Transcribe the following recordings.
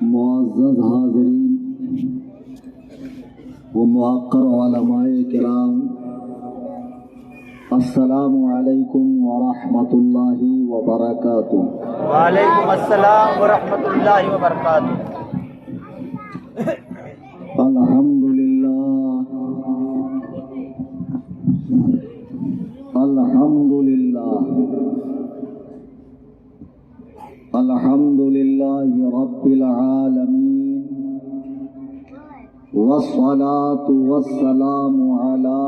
معزز حاضرین و موقر علماء کرام، السلام علیکم ورحمۃ اللہ وبرکاتہ۔ وعلیکم السلام ورحمۃ اللہ وبرکاتہ۔ الحمدللہ الحمدللہ الحمدللہ رب العالمین، والصلاة والسلام على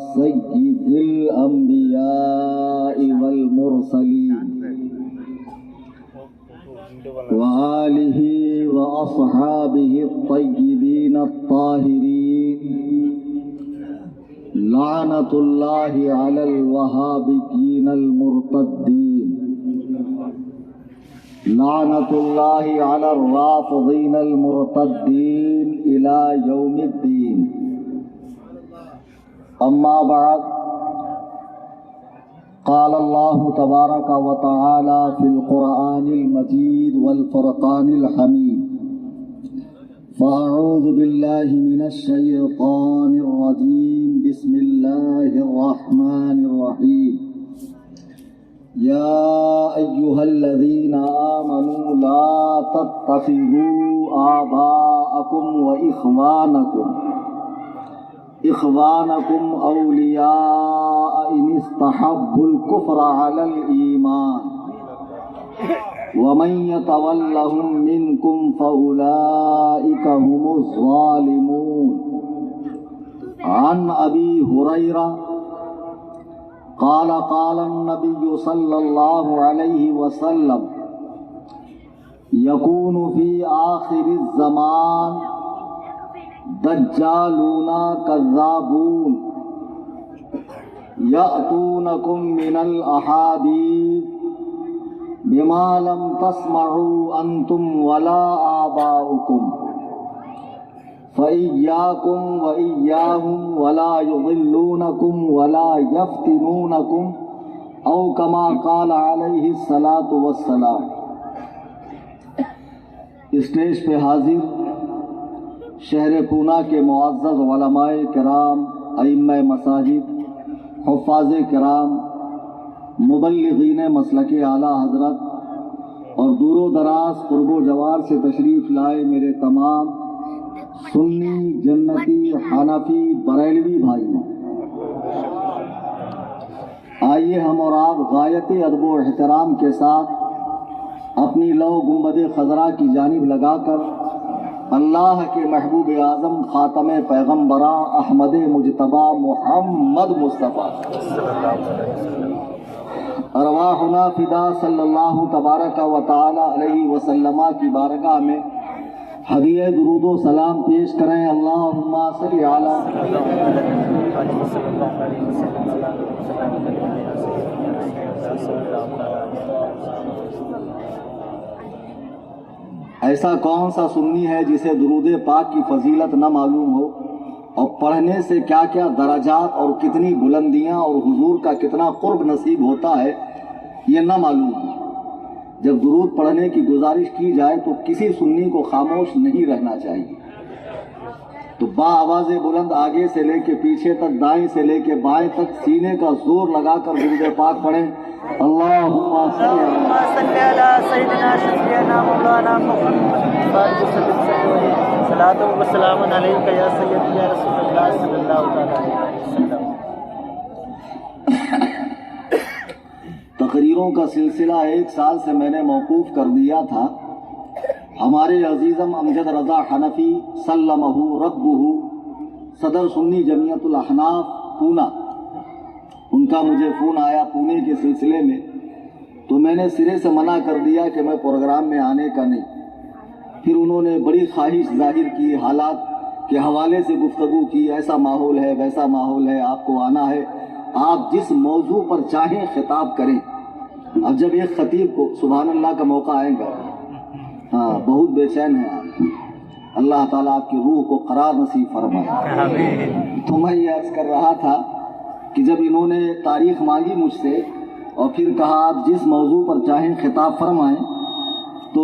سید الانبیاء والمرسلین وآلہ واصحابہ الطیبین الطاہرین، لعنۃ اللہ علی الوہابیین المرتدین، لعنۃ اللہ علی الرافضین المرتدین الی یوم الدین۔ اما بعد، قال اللہ تبارک و تعالی فی القرآن المجید والفرقان الحمید، فاعوذ باللہ من الشیطان الرجیم، بسم اللہ الرحمن الرحیم۔ یا ایہا الذین آمنوا لا تتخذوا آباءکم وإخوانکم اولیاء ان استحبوا الکفر علی الایمان ومن یتولہم منکم فاولئک هم الظالمون۔ عن ابی ہریرہ قال قال النبی صلی اللہ علیہ وسلم، یکون فی آخر الزمان دجالون کذابون یأتونکم من الاحادیث بما لم تسمعوا انتم ولا آباؤکم، فإياكم وإياهم ولا يضلونكم ولا يفتنونكم، أو كما قال عليه الصلاة والسلام۔ اسٹیج پہ حاضر شہر پونا کے معزز علماء کرام، ائمہ مساجد، حفاظ کرام، مبلغین مسلک اعلیٰ حضرت اور دور و دراز قرب و جوار سے تشریف لائے میرے تمام سنی، جنتی، حنفی، بریلوی بھائیوں، آئیے ہم اور آپ غایت ادب و احترام کے ساتھ اپنی لو گنبد خضرا کی جانب لگا کر اللہ کے محبوب اعظم خاتم پیغمبراں احمد مجتبیٰ محمد مصطفیٰ ارواحنا فدا صلی اللہ تبارک و تعالی علیہ وسلم کی بارگاہ میں ہدیہ درود و سلام پیش کریں۔ اللہم صلی علی ایسا کون سا سنی ہے جسے درود پاک کی فضیلت نہ معلوم ہو، اور پڑھنے سے کیا کیا درجات اور کتنی بلندیاں اور حضور کا کتنا قرب نصیب ہوتا ہے یہ نہ معلوم ہو۔ جب درود پڑھنے کی گزارش کی جائے تو کسی سنی کو خاموش نہیں رہنا چاہیے، تو با آواز بلند آگے سے لے کے پیچھے تک، دائیں سے لے کے بائیں تک سینے کا زور لگا کر درود پاک پڑھیں۔ اللہم صلی علی سیدنا شفیعنا مولانا محمد صلاۃ و سلام علیک یا سیدی یا رسول اللہ صلی اللہ علیہ وسلم۔ تقریروں کا سلسلہ 1 سال سے میں نے موقوف کر دیا تھا۔ ہمارے عزیزم امجد رضا حنفی سلمہ ربہ، صدر سنی جمعیت الاحناف پونا، ان کا مجھے فون آیا پونے کے سلسلے میں، تو میں نے سرے سے منع کر دیا کہ میں پروگرام میں آنے کا نہیں۔ پھر انہوں نے بڑی خواہش ظاہر کی، حالات کے حوالے سے گفتگو کی، ایسا ماحول ہے ویسا ماحول ہے، آپ کو آنا ہے، آپ جس موضوع پر چاہیں خطاب کریں۔ اب جب ایک خطیب کو سبحان اللہ کا موقع آئے گا، ہاں بہت بے چین ہیں آپ، اللہ تعالیٰ آپ کی روح کو قرار نصیب فرمائے۔ تو میں یہ عرض کر رہا تھا کہ جب انہوں نے تاریخ مانگی مجھ سے اور پھر کہا آپ جس موضوع پر چاہیں خطاب فرمائیں، تو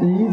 23,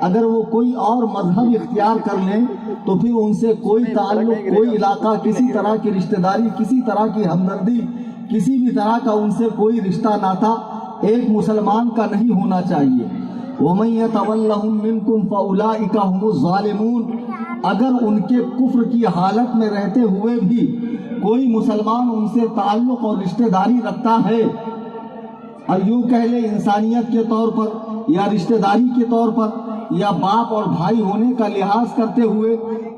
اگر وہ کوئی اور مذہب اختیار کر لیں تو پھر ان سے کوئی تعلق، کوئی علاقہ، کسی طرح کی رشتہ داری، کسی طرح کی ہمدردی، کسی بھی طرح کا ان سے کوئی رشتہ ناتا ایک مسلمان کا نہیں ہونا چاہیے۔ وَمَن يَتَوَلَّهُم مِّنكُمْ فَأُولَٰئِكَ هُمُ الظَّالِمُونَ، اگر ان کے کفر کی حالت میں رہتے ہوئے بھی کوئی مسلمان ان سے تعلق اور رشتہ داری رکھتا ہے، اور یوں کہہ لے انسانیت کے طور پر یا رشتہ داری کے طور پر یا باپ اور بھائی ہونے کا لحاظ کرتے ہوئے،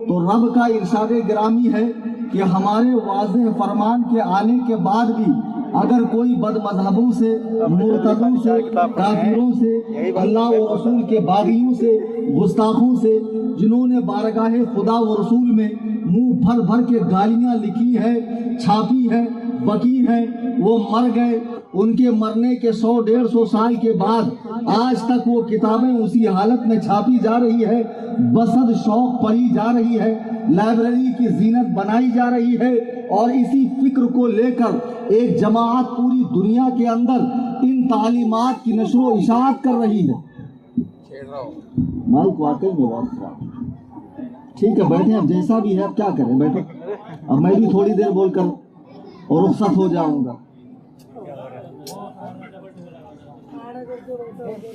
تو رب کا ارشاد گرامی ہے کہ ہمارے واضح فرمان کے آنے کے بعد بھی اگر کوئی بد مذہبوں سے، مرتدوں سے، کافروں سے، اللہ و رسول کے باغیوں سے، گستاخوں سے، جنہوں نے بارگاہ خدا و رسول میں منہ بھر بھر کے گالیاں لکھی ہیں، چھاپی ہیں، بکی ہیں، وہ مر گئے، ان کے مرنے کے 100-150 سال کے بعد آج تک وہ کتابیں اسی حالت میں چھاپی جا رہی ہے، بسد شوق پڑھی جا رہی ہے، لائبریری کی زینت بنائی جا رہی ہے، اور اسی فکر کو لے کر ایک جماعت پوری دنیا کے اندر ان تعلیمات کی نشر و اشاعت کر رہی ہے۔ مال کو واقعی میں بہت خراب۔ ٹھیک ہے بیٹھے، اب جیسا بھی ہے اب کیا کریں، بیٹھے، اب میں بھی تھوڑی دیر بول کر اور رخصت ہو جاؤں گا۔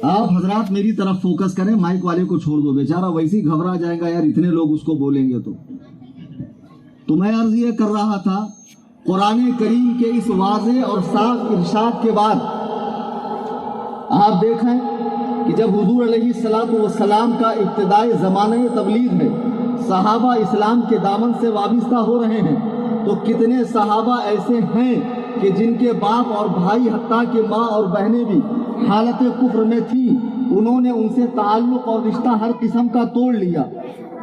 آپ حضرات میری طرف فوکس کریں، مائک والے کو چھوڑ دو، بیچارہ ویسے ہی گھبرا جائے گا یار، اتنے لوگ اس کو بولیں گے تو میں عرض یہ کر رہا تھا، قرآن کریم کے اس واضح اور صاف ارشاد کے بعد آپ دیکھیں کہ جب حضور علیہ السلام کا ابتدائی زمانہ تبلیغ ہے، صحابہ اسلام کے دامن سے وابستہ ہو رہے ہیں، تو کتنے صحابہ ایسے ہیں کہ جن کے باپ اور بھائی حتیٰ کہ ماں اور بہنیں بھی حالت کفر میں تھی، انہوں نے ان سے تعلق اور رشتہ ہر قسم کا توڑ لیا۔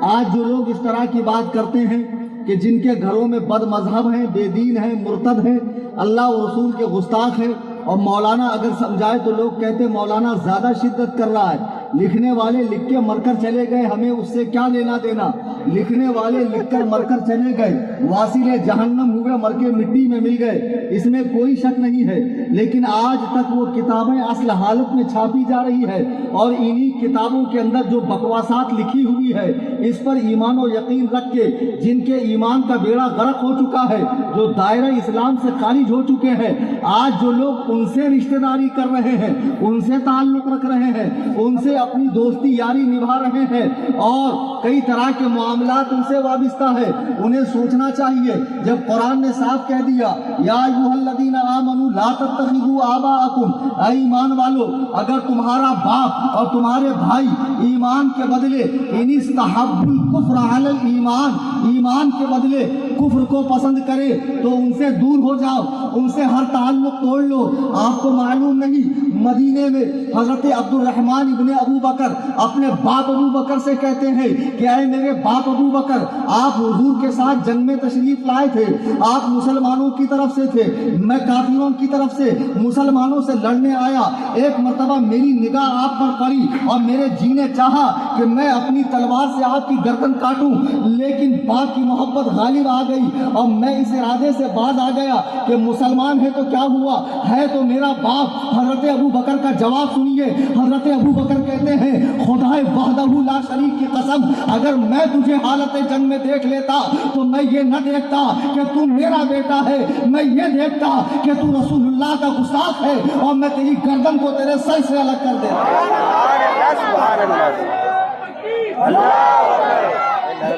آج جو لوگ اس طرح کی بات کرتے ہیں کہ جن کے گھروں میں بد مذہب ہیں، بے دین ہیں، مرتد ہیں، اللہ و رسول کے گستاخ ہیں، اور مولانا اگر سمجھائے تو لوگ کہتے مولانا زیادہ شدت کر رہا ہے، لکھنے والے لکھ کے مر کر چلے گئے، ہمیں اس سے کیا لینا دینا، لکھنے والے لکھ کر مر کر چلے گئے، واصل جہنم ہوئے، مر کے مٹی میں مل گئے، اس میں کوئی شک نہیں ہے، لیکن آج تک وہ کتابیں اصل حالت میں چھاپی جا رہی ہے، اور انہی کتابوں کے اندر جو بکواسات لکھی ہوئی ہے، اس پر ایمان و یقین رکھ کے جن کے ایمان کا بیڑا غرق ہو چکا ہے، جو دائرہ اسلام سے خارج ہو چکے ہیں، آج جو لوگ ان سے رشتہ داری کر رہے ہیں، ان سے تعلق رکھ رہے ہیں، ان سے اپنی دوستی یاری نبھا رہے ہیں، اور کئی طرح کے معاملات ان سے وابستہ ہے، انہیں سوچنا چاہیے، جب قرآن نے صاف کہہ دیا یا ایھا الذین آمنوا لا تتخذوا آباءکم، اے ایمان والو اگر تمہارا باپ اور تمہارے بھائی ایمان کے بدلے ان استحب الکفر علی الایمان، ایمان کے بدلے کفر کو پسند کرے تو ان سے دور ہو جاؤ، ان سے ہر تعلق توڑ لو۔ آپ کو معلوم نہیں مدینے میں حضرت عبد الرحمن ابن ابو بکر اپنے باپ ابو بکر سے کہتے ہیں کہ اے میرے باپ ابو بکر، آپ حضور کے ساتھ جنگ میں تشریف لائے تھے، آپ مسلمانوں کی طرف سے تھے، میں کافروں کی طرف سے مسلمانوں سے لڑنے آیا، ایک مرتبہ میری نگاہ آپ پر پڑی اور میرے جی نے چاہا کہ میں اپنی تلوار سے آپ کی گردن کاٹوں، لیکن باپ کی محبت غالب آ گئی اور میں اس ارادے سے باز آ گیا کہ مسلمان ہے تو کیا ہوا، ہے تو میرا باپ۔ حضرت ابو بکر کا جواب سنیے، حضرت ابو بکر کہتے ہیں خدائے وحدہ لا شریک کی قسم، اگر میں تجھے حالت جنگ میں دیکھ لیتا تو میں یہ نہ دیکھتا کہ تو میرا بیٹا ہے، میں یہ دیکھتا کہ تو رسول اللہ کا گستاخ ہے، اور میں تیری گردن کو تیرے سر سے الگ کر دیتا۔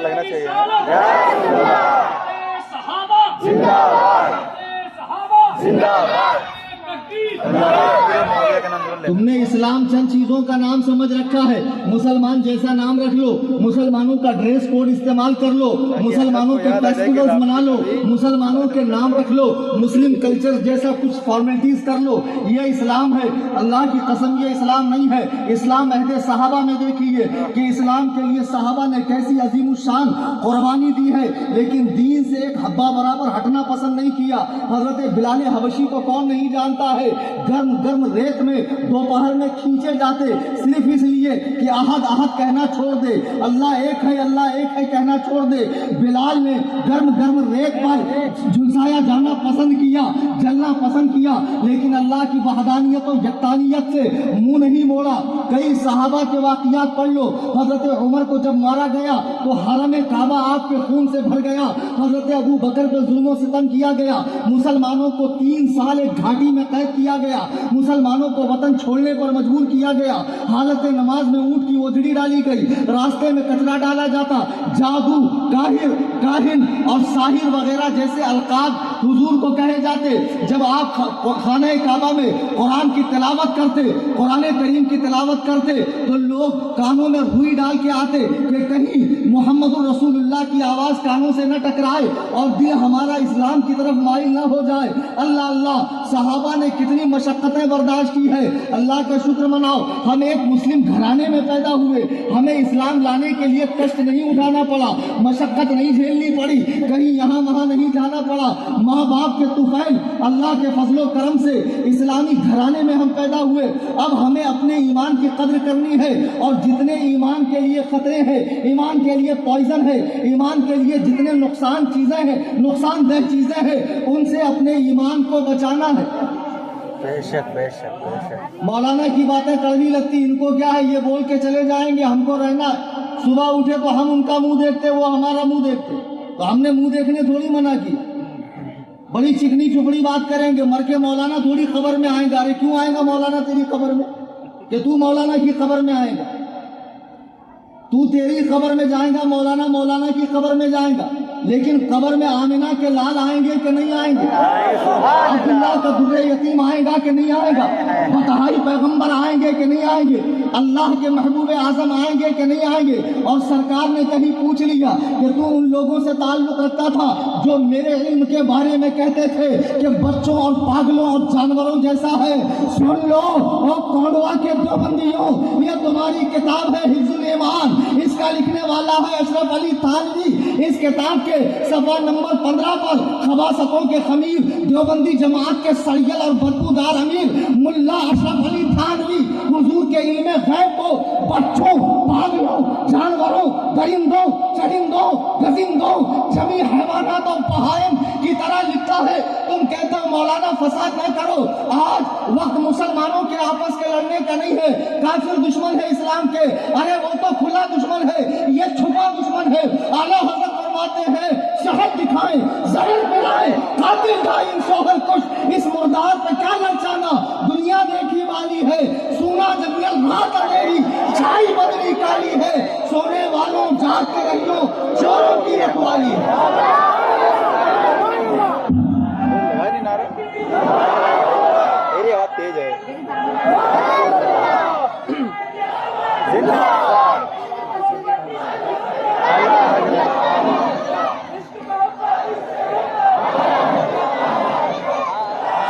لگنا چاہیے تم نے اسلام چند چیزوں کا نام سمجھ رکھا ہے، مسلمان جیسا نام رکھ لو، مسلمانوں کا ڈریس کوڈ استعمال کر لو، مسلمانوں کے فیسٹیولز منا لو، مسلمانوں کے نام رکھ لو، مسلم کلچر جیسا کچھ فارمیلٹیز کر لو، یہ اسلام ہے؟ اللہ کی قسم یہ اسلام نہیں ہے۔ اسلام عہد صحابہ میں دیکھیے کہ اسلام کے لیے صحابہ نے کیسی عظیم الشان قربانی دی ہے، لیکن دین سے ایک حبہ برابر ہٹنا پسند نہیں کیا۔ حضرت بلال حبشی کو کون نہیں جانتا ہے؟ ہے گرم گرم ریت میں دوپہر میں کھینچے جاتے صرف اس لیے کہ احد احد کہنا چھوڑ دے، اللہ ایک ہے کہنا چھوڑ دے۔ بلال نے گرم گرم ریت پر جھلسایا جانا پسند کیا، جلنا پسند کیا، لیکن اللہ کی وحدانیت و یکتانیت سے منہ نہیں موڑا۔ کئی صحابہ کے واقعات پڑھ لو، حضرت عمر کو جب مارا گیا تو حرم کعبہ آپ کے خون سے بھر گیا، حضرت ابو بکر پہ ظلم و ستم کیا گیا، مسلمانوں کو 3 سال ایک گھاٹی میں قید کیا گیا، مسلمانوں کو وطن چھوڑنے پر مجبور کیا گیا، حالت نماز میں اونٹ کی اوجڑی ڈالی گئی، راستے میں کچرا ڈالا جاتا، جادو، کاہن اور ساحر وغیرہ جیسے القاب حضور کو کہے جاتے۔ جب آپ خانہ کعبہ میں قرآن کی تلاوت کرتے، قرآن کریم کی تلاوت کرتے تو لوگ کانوں میں روئی ڈال کے آتے کہ کہیں محمد رسول اللہ کی آواز کانوں سے نہ ٹکرائے اور دل ہمارا اسلام کی طرف مائل نہ ہو جائے۔ اللہ اللہ، صحابہ نے کتنی مشقتیں برداشت کی ہے، اللہ کا شکر مناؤ۔ ہم ایک مسلم گھرانے میں پیدا ہوئے، ہمیں اسلام لانے کے لیے کشٹ نہیں اٹھانا پڑا، مشقت نہیں جھیلنی پڑی، کہیں یہاں وہاں نہیں جانا پڑا۔ ماں باپ کے طفیل اللہ کے فضل و کرم سے اسلامی گھرانے میں ہم پیدا ہوئے۔ اب ہمیں اپنے ایمان کی قدر کرنی ہے، اور جتنے ایمان کے لیے خطرے ہیں، ایمان کے لیے پوائزن ہے، ایمان کے لیے جتنے نقصان دہ چیزیں ہیں، ان سے اپنے ایمان کو بچانا ہے۔ بے شک بے شک بے شک۔ مولانا کی باتیں کڑوی لگتی، ان کو کیا ہے، یہ بول کے چلے جائیں گے، ہم کو رہنا ہے۔ صبح اٹھے تو ہم ان کا منہ دیکھتے، وہ ہمارا منہ دیکھتے، تو ہم نے منہ دیکھنے تھوڑی منع کی۔ بڑی چکنی چپڑی بات کریں گے، مر کے مولانا تھوڑی خبر میں آئیں گا۔ ارے کیوں آئے گا مولانا تیری خبر میں، کہ تو مولانا کی خبر میں آئے گا؟ تو تیری خبر میں جائے گا، مولانا کی خبر میں جائے گا، لیکن قبر میں آمنہ کے لال آئیں گے کہ نہیں آئیں گے؟ عبداللہ کا در یتیم آئے گا کہ نہیں آئے گا؟ بتہائی پیغمبر آئیں گے کہ نہیں آئیں گے؟ اللہ کے محبوب اعظم آئیں گے کہ نہیں آئیں گے؟ اور سرکار نے کہیں پوچھ لیا کہ تو ان لوگوں سے تعلق رکھتا تھا جو میرے علم کے بارے میں کہتے تھے کہ بچوں اور پاگلوں اور جانوروں جیسا ہے، سن لو اور کوڑوا کے دیوبندیوں، یہ تمہاری کتاب ہے حفظ الایمان، اس کا لکھنے والا ہے اشرف علی تھانوی۔ اس کتاب کے صفحہ نمبر 15 پر خباثتوں کے خمیر، دیوبندی جماعت کے سڑیل اور بدبودار امیر ملا اشرف علی تھانوی حضور کے علم غیب کو بچوں، پاگلوں، جانوروں، درندوں، چرندوں، گزندوں، جمی حیوانات اور بہائم کی طرح لکھتا ہے۔ تم کہتے ہو مولانا فساد نہ کرو، آج وقت مسلمانوں کے آپس کے لڑنے کا نہیں ہے، کافر دشمن ہے اسلام کے، ارے وہ تو کھلا دشمن ہے، یہ چھپا دشمن ہے۔ اعلیٰ حضرت فرماتے ہیں شہد دکھائیں، زہر پلائیں، قاتل دائم شوہر کش، اس مردار پہ کیا للچانا، دنیا دیکھی والی ہے، سونا جنگل رات اندھیری، چھائی بدری کالی ہے، سونے والوں جاگتے رہیو، چوروں کی رکھوالی ہے۔ میری آواز تیز ہے۔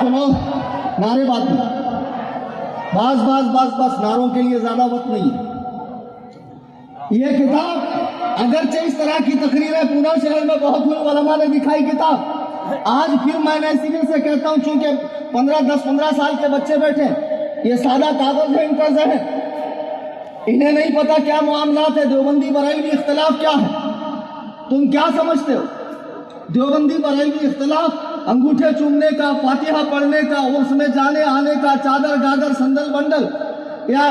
سنو، نعرے بات میں بس نعروں کے لیے زیادہ وقت نہیں ہے۔ یہ کتاب اگرچہ اس طرح کی تقریریں پونا شہر میں بہت ہوئی، علماء نے دکھائی کتاب، آج پھر میں نئے سرے سے کہتا ہوں، چونکہ 15 سال کے بچے بیٹھے، یہ سادہ کاغذ ہے ان کا ذہن، انہیں نہیں پتا کیا معاملات ہے، دیوبندی بریلوی اختلاف کیا ہے، تم کیا سمجھتے ہو؟ دیوبندی بریلوی اختلاف انگوٹھے چومنے کا، فاتحہ پڑھنے کا، عرس میں جانے آنے کا، چادر گادر سندل بنڈل، یا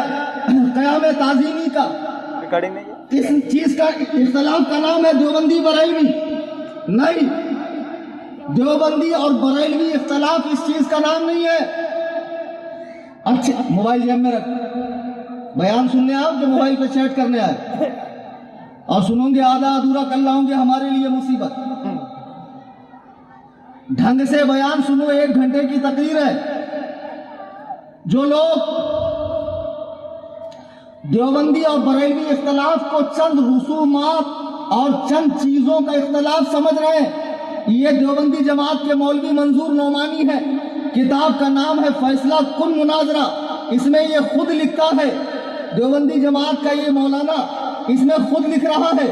قیام تعظیمی کا، اس چیز کا اختلاف کا نام ہے دیوبندی بریلوی؟ نہیں، دیوبندی اور بریلوی اختلاف اس چیز کا نام نہیں ہے۔ اچھا موبائل جیب میں رکھ، بیان سننے آؤ کہ موبائل پہ چیٹ کرنے آئے، اور سنوں گے آدھا ادھورا کل لاؤں گے ہمارے لیے مصیبت۔ ڈھنگ سے بیان سنو، 1 گھنٹے کی تقریر ہے۔ جو لوگ دیوبندی اور بریلوی اختلاف کو چند رسومات اور چند چیزوں کا اختلاف سمجھ رہے ہیں، یہ دیوبندی جماعت کے مولوی منظور نعمانی ہے، کتاب کا نام ہے فیصلہ کن مناظرہ، اس میں یہ خود لکھتا ہے، دیوبندی جماعت کا یہ مولانا اس میں خود لکھ رہا ہے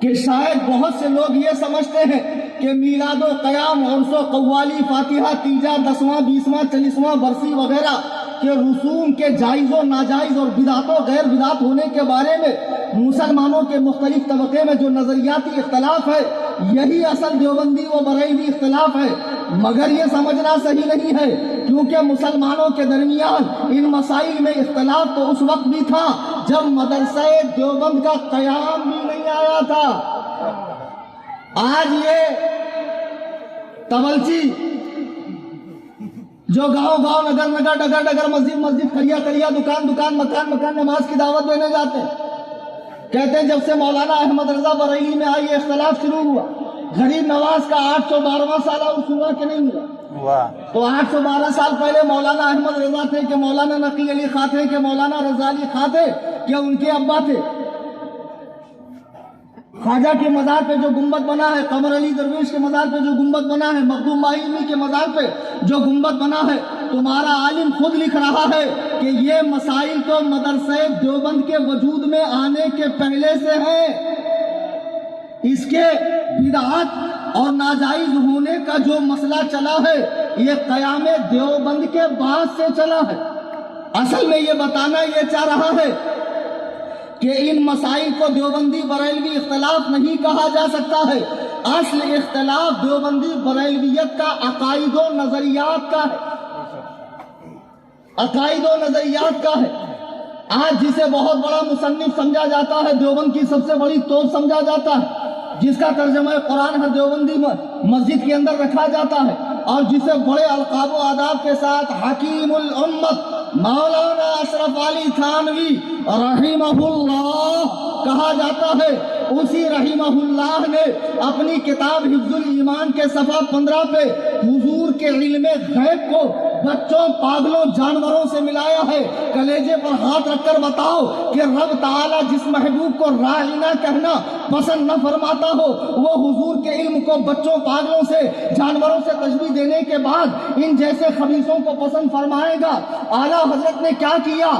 کہ شاید بہت سے لوگ یہ سمجھتے ہیں کہ میلاد و قیام، عرس و قوالی، فاتحہ، تیجا، 10واں 20واں 40واں برسی وغیرہ کے رسوم کے جائز و ناجائز اور بدعت و غیر بدعت ہونے کے بارے میں مسلمانوں کے مختلف طبقے میں جو نظریاتی اختلاف ہے، یہی اصل دیوبندی و بریلوی اختلاف ہے۔ مگر یہ سمجھنا صحیح نہیں ہے، کیونکہ مسلمانوں کے درمیان ان مسائل میں اختلاف تو اس وقت بھی تھا جب مدرسہ دیوبند کا قیام بھی نہیں آیا تھا۔ آج یہ تولچی جو گاؤں گاؤں، نگر نگر، ڈگر ڈگر، مسجد مسجد، کھڑیا کھڑیا، دکان دکان، مکان مکان نماز کی دعوت دینے جاتے ہیں، کہتے ہیں جب سے مولانا احمد رضا بریلی میں آئی اختلاف شروع ہوا۔ غریب نواز کا 812واں سالہ عرس ہوا کہ نہیں ہوا؟ تو 812 سال پہلے مولانا احمد رضا تھے کہ مولانا نقی علی خاں تھے کہ مولانا رضا علی خاں تھے کہ ان کے ابا تھے؟ خواجہ کے مزار پہ جو گنبد بنا ہے، قمر علی درویش کے مزار پہ جو گنبد بنا ہے، مخدوم ماہی کے مزار پہ جو گنبد بنا ہے، تمہارا عالم خود لکھ رہا ہے کہ یہ مسائل تو مدرسہ دیوبند کے وجود میں آنے کے پہلے سے ہیں۔ اس کے بدعت اور ناجائز ہونے کا جو مسئلہ چلا ہے، یہ قیام دیوبند کے بعد سے چلا ہے۔ اصل میں یہ بتانا یہ چاہ رہا ہے کہ ان مسائل کو دیوبندی بریلوی اختلاف نہیں کہا جا سکتا ہے۔ اصل اختلاف دیوبندی بریلویت کا عقائد و نظریات کا ہے، عقائد و نظریات کا ہے۔ آج جسے بہت بڑا مصنف سمجھا جاتا ہے، دیوبند کی سب سے بڑی توپ سمجھا جاتا ہے، جس کا ترجمہ قرآن ہر دیوبندی مسجد کے اندر رکھا جاتا ہے، اور جسے بڑے القاب و آداب کے ساتھ حکیم الامت مولانا اشرف علی تھانوی رحمہ اللہ کہا جاتا ہے، اسی رحمہ اللہ نے اپنی کتاب حفظ الایمان کے صفحہ 15 پہ حضور کے علم غیب کو بچوں، پاگلوں، جانوروں سے ملایا ہے۔ کلیجے پر ہاتھ رکھ کر بتاؤ کہ رب تعالیٰ جس محبوب کو راعینا کہنا پسند نہ فرماتا ہو، وہ حضور کے علم کو بچوں، پاگلوں سے، جانوروں سے تشبیہ دینے کے بعد ان جیسے خبیثوں کو پسند فرمائے گا۔ اعلیٰ حضرت نے کیا کیا؟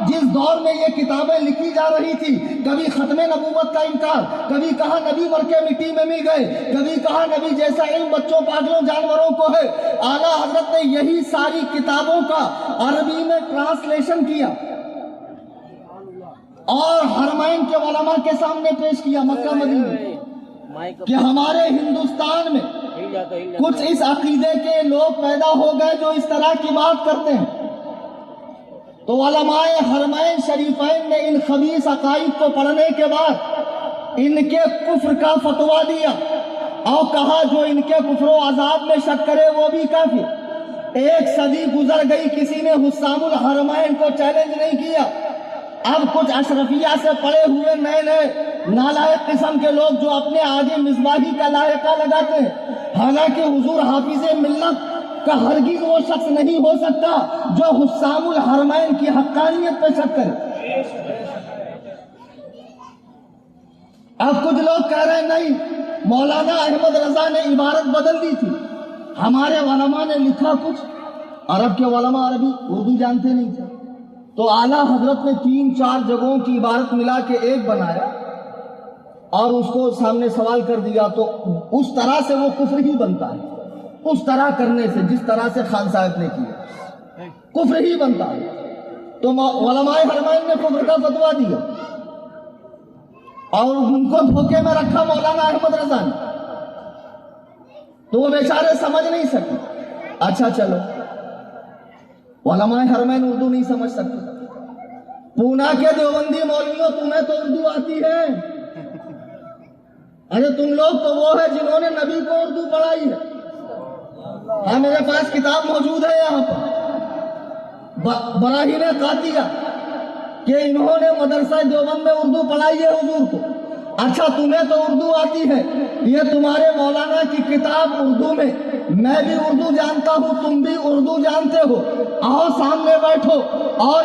جس دور میں یہ کتابیں لکھی جا رہی تھی، کبھی ختم نبوت کا انکار، کبھی کہا نبی مر کے مٹی میں مل گئے، کبھی کہا نبی جیسا علم بچوں، پاگلوں، جانوروں کو ہے۔ اعلیٰ حضرت نے یہی ساری کتابوں کا عربی میں ٹرانسلیشن کیا اور حرمین کے علماء کے سامنے پیش کیا مکہ مدینہ، کہ ہمارے ہندوستان میں کچھ اس عقیدے کے لوگ پیدا ہو گئے جو اس طرح کی بات کرتے ہیں۔ تو علماء حرمین شریفین نے ان خبیث عقائد کو پڑھنے کے بعد ان کے کفر کا فتویٰ دیا اور کہا جو ان کے کفر و عذاب میں شک کرے وہ بھی کافر۔ ایک صدی گزر گئی، کسی نے حسام الحرمین کو چیلنج نہیں کیا۔ اب کچھ اشرفیہ سے پڑے ہوئے نئے نئے نالائق قسم کے لوگ جو اپنے آگے مصباحی کا لائقہ لگاتے ہیں، حالانکہ حضور حافظ ملت کا ہرگز وہ شخص نہیں ہو سکتا جو حسام الحرمین کی حقانیت پہ شک کرے۔ اب کچھ لوگ کہہ رہے ہیں نہیں، مولانا احمد رضا نے عبارت بدل دی تھی، ہمارے علماء نے لکھا کچھ، عرب کے علماء عربی اردو جانتے نہیں تھے، تو اعلیٰ حضرت نے 3-4 جگہوں کی عبارت ملا کے ایک بنایا اور اس کو سامنے سوال کر دیا، تو اس طرح سے وہ کفر ہی بنتا ہے۔ اس طرح کرنے سے، جس طرح سے خان صاحب نے کیا، کفر ہی بنتا ہے۔ تو علماء حرمین نے کفر کا فتویٰ دیا اور ان کو دھوکے میں رکھا مولانا احمد رضا نے، تو وہ بیچارے سمجھ نہیں سکے۔ اچھا چلو، علماء حرمین اردو نہیں سمجھ سکتے، پونا کے دیوبندی مولویوں تمہیں تو اردو آتی ہے، ارے تم لوگ تو وہ ہے جنہوں نے نبی کو اردو پڑھائی ہے۔ ہاں میرے پاس کتاب موجود ہے یہاں پر، براہین قاطعہ کہ انہوں نے مدرسہ دیوبند میں اردو پڑھائی ہے حضور کو۔ اچھا تمہیں تو اردو آتی ہے، یہ تمہارے مولانا کی کتاب اردو میں، میں بھی اردو جانتا ہوں، تم بھی اردو جانتے ہو، آؤ سامنے بیٹھو اور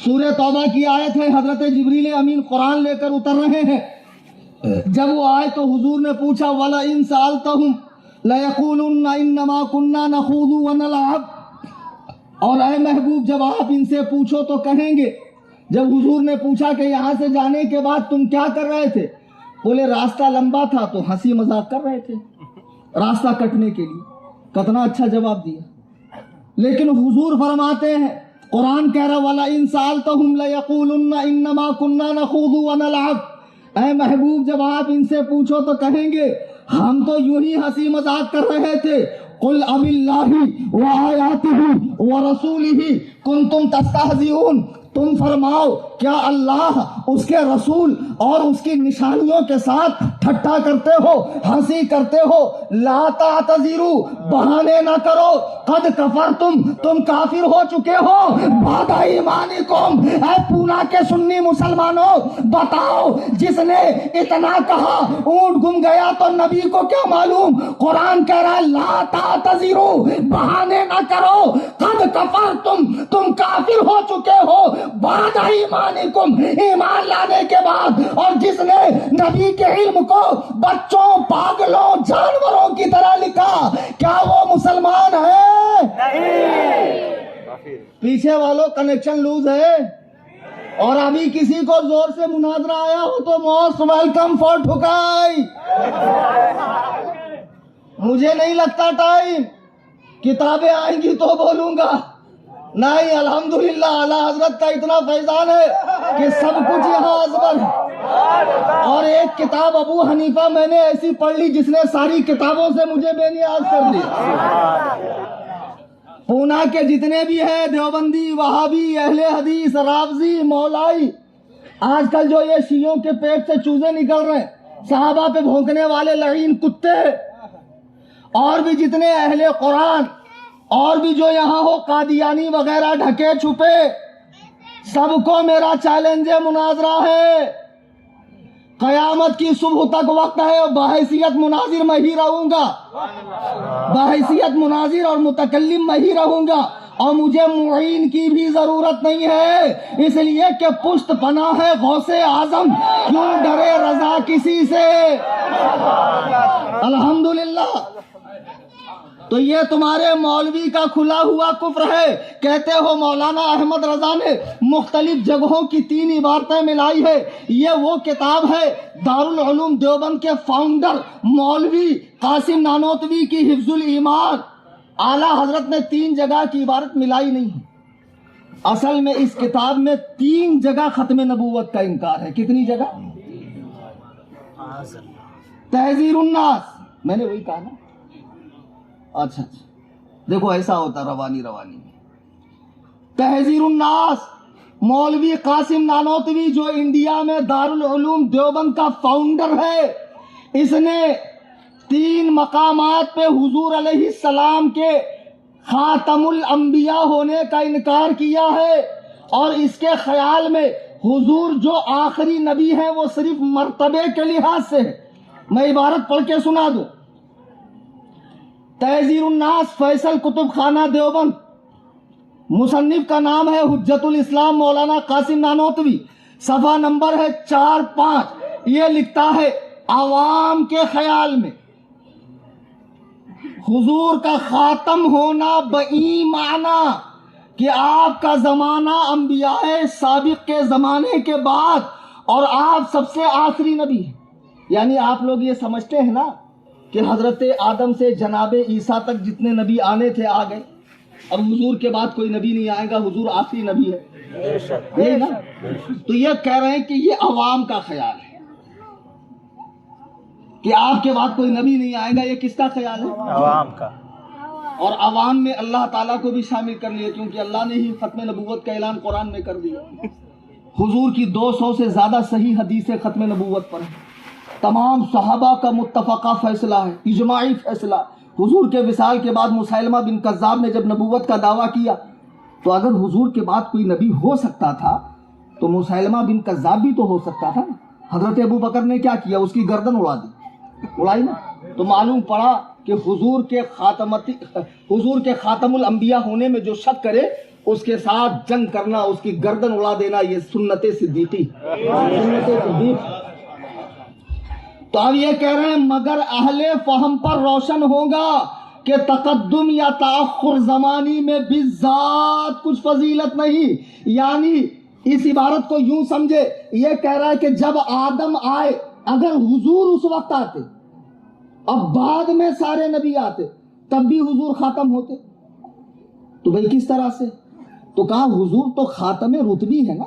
سورہ توبہ کی آیت ہے، حضرت جبریل امین قرآن لے کر اتر رہے ہیں. جب وہ آئے تو حضور نے پوچھا وَلَئِن سَأَلْتَهُمْ لَيَقُولُنَّ إِنَّمَا كُنَّا نَخُوضُ وَنَلْعَبُ. اور اے محبوب جب آپ ان سے پوچھو تو کہیں گے. جب حضور نے پوچھا کہ یہاں سے جانے کے بعد تم کیا کر رہے تھے، بولے راستہ لمبا تھا تو ہنسی مذاق کر رہے تھے راستہ کٹنے کے لیے. کتنا اچھا جواب دیا. لیکن حضور فرماتے ہیں، قرآن کہہ رہا وَلَئِن سَأَلْتَهُمْ لَيَقُولُنَّ إِنَّمَا كُنَّا نَخُوضُ وَنَلْعَبُ. اے محبوب جب آپ ان سے پوچھو تو کہیں گے ہم تو یوں ہی ہنسی مذاق کر رہے تھے. قُلْ أَبِاللَّهِ وَآيَاتِهِ وَرَسُولِهِ كُنْتُمْ تَسْتَهْزِئُونَ. تم فرماؤ کیا اللہ اس کے رسول اور اس کی نشانیوں کے ساتھ ٹھٹا کرتے ہو، ہنسی کرتے ہو؟ لا تعتذروا، بہانے نہ کرو. قد کفرتم، تم کافر ہو چکے ہو. بعد ایمانکم. اے پونا کے سنی مسلمانوں بتاؤ، جس نے اتنا کہا اونٹ گم گیا تو نبی کو کیا معلوم؟ قرآن کہہ رہا ہے لا تعتذروا، بہانے نہ کرو. قد کفرتم، تم کافر ہو چکے ہو. بعد ایمانکم، ایمان لانے کے بعد. اور جس نے نبی کے علم کو بچوں، پاگلوں، جانوروں کی طرح لکھا، کیا وہ مسلمان ہے؟ نہیں. پیچھے والوں کنیکشن لوز ہے. اور ابھی کسی کو زور سے مناظرہ آیا ہو تو موسٹ ویلکم فار ٹھکائی. مجھے نہیں لگتا ٹائم، کتابیں آئیں گی تو بولوں گا. نہیں، الحمدللہ اعلیٰ حضرت کا اتنا فیضان ہے کہ سب کچھ یہاں ازبر ہے. اور ایک کتاب ابو حنیفہ میں نے ایسی پڑھ لی جس نے ساری کتابوں سے مجھے بے نیاز کر دیا. پونا کے جتنے بھی ہیں، دیوبندی، وہابی، اہل حدیث، رافضی، مولائی، آج کل جو یہ شیعوں کے پیٹ سے چوزے نکل رہے ہیں، صحابہ پہ بھونکنے والے لعین کتے، اور بھی جتنے اہل قرآن، اور بھی جو یہاں ہو قادیانی وغیرہ ڈھکے چھپے، سب کو میرا چیلنج ہے، مناظرہ ہے. قیامت کی صبح تک وقت ہے. بحیثیت مناظر میں ہی رہوں گا، بحیثیت مناظر اور متکلم میں ہی رہوں گا. اور مجھے معین کی بھی ضرورت نہیں ہے، اس لیے کہ پشت پناہ ہے غوث اعظم. کیوں ڈرے رضا کسی سے؟ الحمدللہ. تو یہ تمہارے مولوی کا کھلا ہوا کفر ہے. کہتے ہو مولانا احمد رضا نے مختلف جگہوں کی 3 عبارتیں ملائی ہے. یہ وہ کتاب ہے دارالعلوم دیوبند کے فاؤنڈر مولوی قاسم نانوتوی کی حفظ الایمان. اعلیٰ حضرت نے 3 جگہ کی عبارت ملائی نہیں ہے. اصل میں اس کتاب میں 3 جگہ ختم نبوت کا انکار ہے. کتنی جگہ؟ تحذیر الناس، میں نے وہی کہا نا. اچھا دیکھو ایسا ہوتا روانی. تحذیر الناس، مولوی قاسم نانوتوی جو انڈیا میں دارالعلوم دیوبند کا فاؤنڈر ہے، اس نے 3 مقامات پہ حضور علیہ السلام کے خاتم الانبیاء ہونے کا انکار کیا ہے. اور اس کے خیال میں حضور جو آخری نبی ہیں وہ صرف مرتبے کے لحاظ سے ہے. میں عبارت پڑھ کے سنا دوں. تحذیر الناس، فیصل کتب خانہ دیوبند، مصنف کا نام ہے حجت الاسلام مولانا قاسم نانوتوی. صفحہ نمبر ہے 4-5. یہ لکھتا ہے عوام کے خیال میں حضور کا خاتم ہونا بئی معنی کہ آپ کا زمانہ انبیاء سابق کے زمانے کے بعد اور آپ سب سے آخری نبی ہیں. یعنی آپ لوگ یہ سمجھتے ہیں نا کہ حضرت آدم سے جناب عیسیٰ تک جتنے نبی آنے تھے آ گئے، اب حضور کے بعد کوئی نبی نہیں آئے گا، حضور آخری نبی ہے. یہی نا؟ تو یہ کہہ رہے ہیں کہ یہ عوام کا خیال ہے کہ آپ کے بعد کوئی نبی نہیں آئے گا. یہ کس کا خیال ہے؟ عوام کا. اور عوام میں اللہ تعالیٰ کو بھی شامل کر لیا، کیونکہ اللہ نے ہی ختم نبوت کا اعلان قرآن میں کر دیا. حضور کی 200 سے زیادہ صحیح حدیثیں ختم نبوت پر ہیں. تمام صحابہ کا متفقہ فیصلہ ہے، اجماعی فیصلہ. حضور کے وصال کے بعد مسیلمہ بن کذاب نے جب نبوت کا دعویٰ کیا تو اگر حضور کے بعد کوئی نبی ہو سکتا تھا تو مسیلمہ بن کذاب بھی تو ہو سکتا تھا. حضرت ابو بکر نے کیا کیا؟ اس کی گردن اڑائی نا. تو معلوم پڑا کہ حضور کے خاتم الانبیاء ہونے میں جو شک کرے اس کے ساتھ جنگ کرنا، اس کی گردن اڑا دینا، یہ سنت صدیقی، سنت صدیق۔ تو اب یہ کہہ رہے ہیں مگر اہل فہم پر روشن ہوگا کہ تقدم یا تاخر زمانی میں بالذات کچھ فضیلت نہیں۔ یعنی اس عبارت کو یوں سمجھے، یہ کہہ رہا ہے کہ جب آدم آئے، اگر حضور اس وقت آتے، اب بعد میں سارے نبی آتے، تب بھی حضور خاتم ہوتے تو بھئی کس طرح سے؟ تو کہا حضور تو خاتم رتبی ہے نا،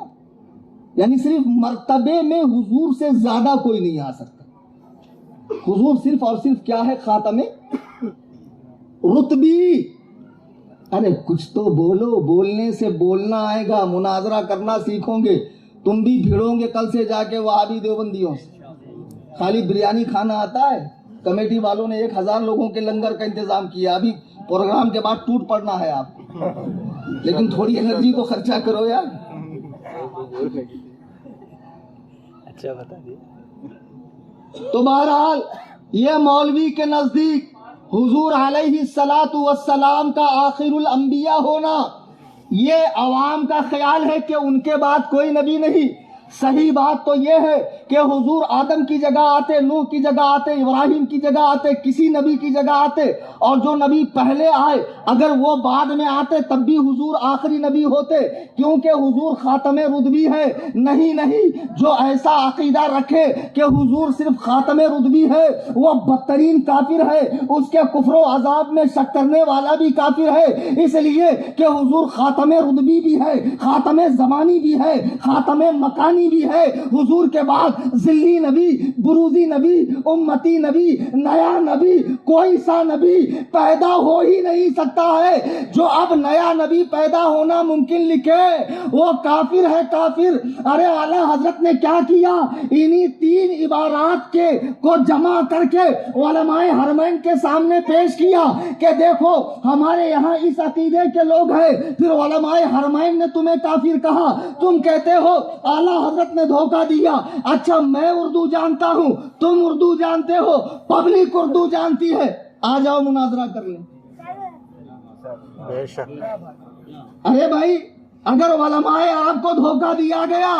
یعنی صرف مرتبے میں حضور سے زیادہ کوئی نہیں آ سکتا۔ حضور صرف اور صرف کیا ہے؟ خاتم رتبی۔ ارے کچھ تو بولو، بولنے سے بولنا آئے گا، مناظرہ کرنا سیکھو گے، تم بھی بھیڑو گے کل سے جا کے وہابی دیوبندیوں سے۔ خالی بریانی کھانا آتا ہے؟ کمیٹی والوں نے 1000 لوگوں کے لنگر کا انتظام کیا، ابھی پروگرام کے بعد ٹوٹ پڑنا ہے آپ کو، لیکن تھوڑی انرجی تو خرچہ کرو یار۔ اچھا بتا دیے۔ تو بہرحال یہ مولوی کے نزدیک حضور علیہ الصلاۃ والسلام کا آخر الانبیاء ہونا، یہ عوام کا خیال ہے کہ ان کے بعد کوئی نبی نہیں۔ صحیح بات تو یہ ہے کہ حضور آدم کی جگہ آتے، نوح کی جگہ آتے، ابراہیم کی جگہ آتے، کسی نبی کی جگہ آتے، اور جو نبی پہلے آئے اگر وہ بعد میں آتے تب بھی حضور آخری نبی ہوتے، کیونکہ حضور خاتم رتبی ہے۔ نہیں، جو ایسا عقیدہ رکھے کہ حضور صرف خاتم رتبی ہے وہ بدترین کافر ہے، اس کے کفر و عذاب میں شک کرنے والا بھی کافر ہے، اس لیے کہ حضور خاتم رتبی بھی ہے، خاتم زمانی بھی ہے، خاتم مکانی بھی ہے۔ حضور کے بعد ذلی نبی، بروزی نبی، امتی نبی، نیا نبی، کوئی سا نبی پیدا ہو ہی نہیں سکتا ہے۔ جو اب نیا نبی پیدا ہونا ممکن لکھے وہ کافر ہے، کافر۔ ارے اعلیٰ حضرت نے کیا کیا؟ انہی 3 عبارات کو جمع کر کے علماء حرمین کے سامنے پیش کیا کہ دیکھو ہمارے یہاں اس عقیدے کے لوگ ہیں، پھر علماء حرمین نے تمہیں کافر کہا، تم کہتے ہو اعلیٰ حضرت نے دھوکہ دیا۔ اچھا میں اردو جانتا ہوں، تم اردو جانتے ہو، پبلک اردو جانتی ہے، آ جاؤ مناظرہ کر لیں۔ بے شک۔ ارے بھائی اگر علماء عرب کو دھوکہ دیا گیا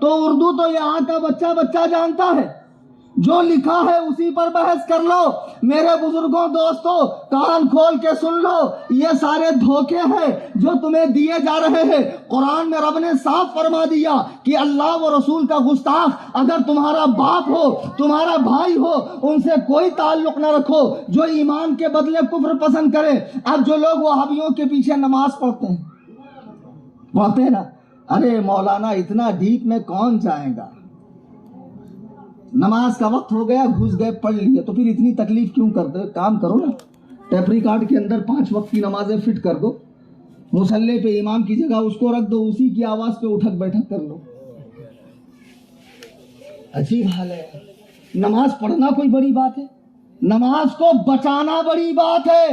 تو اردو تو یہاں کا بچہ جانتا ہے، جو لکھا ہے اسی پر بحث کر لو۔ میرے بزرگوں، دوستوں، کان کھول کے سن لو، یہ سارے دھوکے ہیں جو تمہیں دیے جا رہے ہیں۔ قرآن میں رب نے صاف فرما دیا کہ اللہ و رسول کا گستاخ اگر تمہارا باپ ہو، تمہارا بھائی ہو، ان سے کوئی تعلق نہ رکھو جو ایمان کے بدلے کفر پسند کرے۔ اب جو لوگ وہابیوں کے پیچھے نماز پڑھتے ہیں نا، ارے مولانا اتنا ڈیپ میں کون جائے گا؟ نماز کا وقت ہو گیا، گھس گئے، پڑھ لیے، تو پھر اتنی تکلیف کیوں کرتے ہو؟ کام کرو نا، ٹیپ ریکارڈ کے اندر 5 وقت کی نمازیں فٹ کر دو، مصلی پہ امام کی جگہ اس کو رکھ دو، اسی کی آواز پہ اٹھک بیٹھک کر لو۔ عجیب حال ہے۔ نماز پڑھنا کوئی بڑی بات ہے؟ نماز کو بچانا بڑی بات ہے،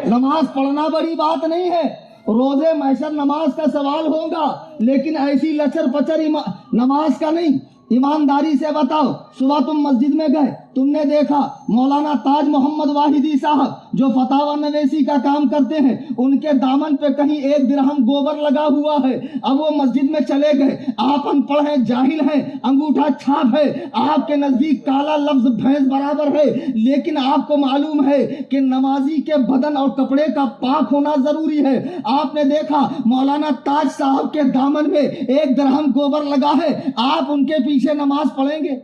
نماز پڑھنا بڑی بات نہیں ہے۔ روزے محشر نماز کا سوال ہوگا، لیکن ایسی لچر پچر نماز کا نہیں۔ ایمانداری سے بتاؤ، صبح تم مسجد میں گئے، تم نے دیکھا مولانا تاج محمد واحدی صاحب جو فتاوی نویسی کا کام کرتے ہیں، ان کے دامن پہ کہیں 1 درہم گوبر لگا ہوا ہے۔ اب وہ مسجد میں چلے گئے، آپ ان پڑھ ہیں، جاہل ہیں، انگوٹھا چھاپ ہے، آپ کے نزدیک کالا لفظ بھینس برابر ہے، لیکن آپ کو معلوم ہے کہ نمازی کے بدن اور کپڑے کا پاک ہونا ضروری ہے۔ آپ نے دیکھا مولانا تاج صاحب کے دامن میں 1 درہم گوبر لگا ہے، آپ ان کے پیچھے نماز پڑھیں گے؟